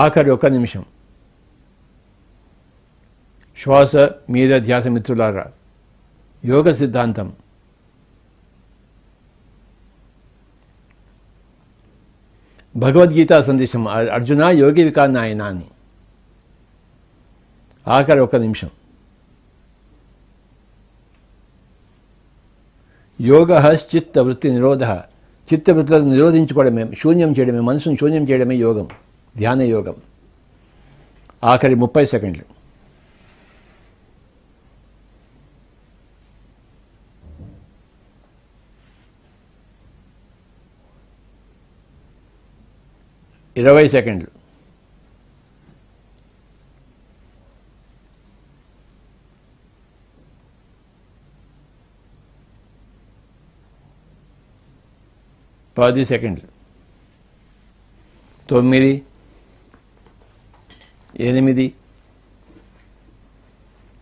ఆఖరి 1 నిమిషం శ్వాస మీద ధ్యాస. మిత్రులారా, యోగ సిద్ధాంతం భగవద్గీత సందేశం. అర్జున యోగి వికానాయన అని. ఆఖరి 1 నిమిషం. యోగ చిత్త వృత్తి నిరోధ. చిత్తవృత్తులను నిరోధించుకోవడమే, శూన్యం చేయడమే, మనసును శూన్యం చేయడమే యోగం, ధ్యాన యోగం. ఆఖరి 30 సెకండ్లు. ఇరవై సెకండ్లు. పది సెకండ్లు. 9, 8,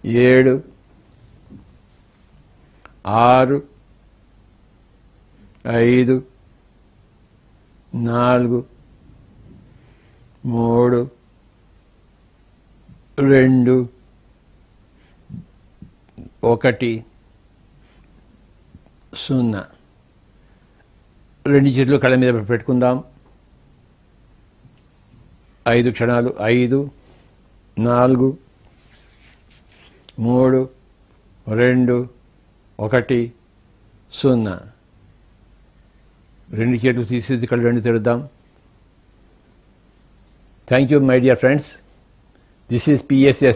7, 6, 5, 4, 3, 2, 1, 0. 2 చేతులు కళ్ళ మీద పెట్టుకుందాం. 5 క్షణాలు. 5, 4, 3, 2, 1, 0. 2 చేతులు తీసేది కళ్ళు 2 తెరుద్దాం. Thank you, my dear friends. This is PSS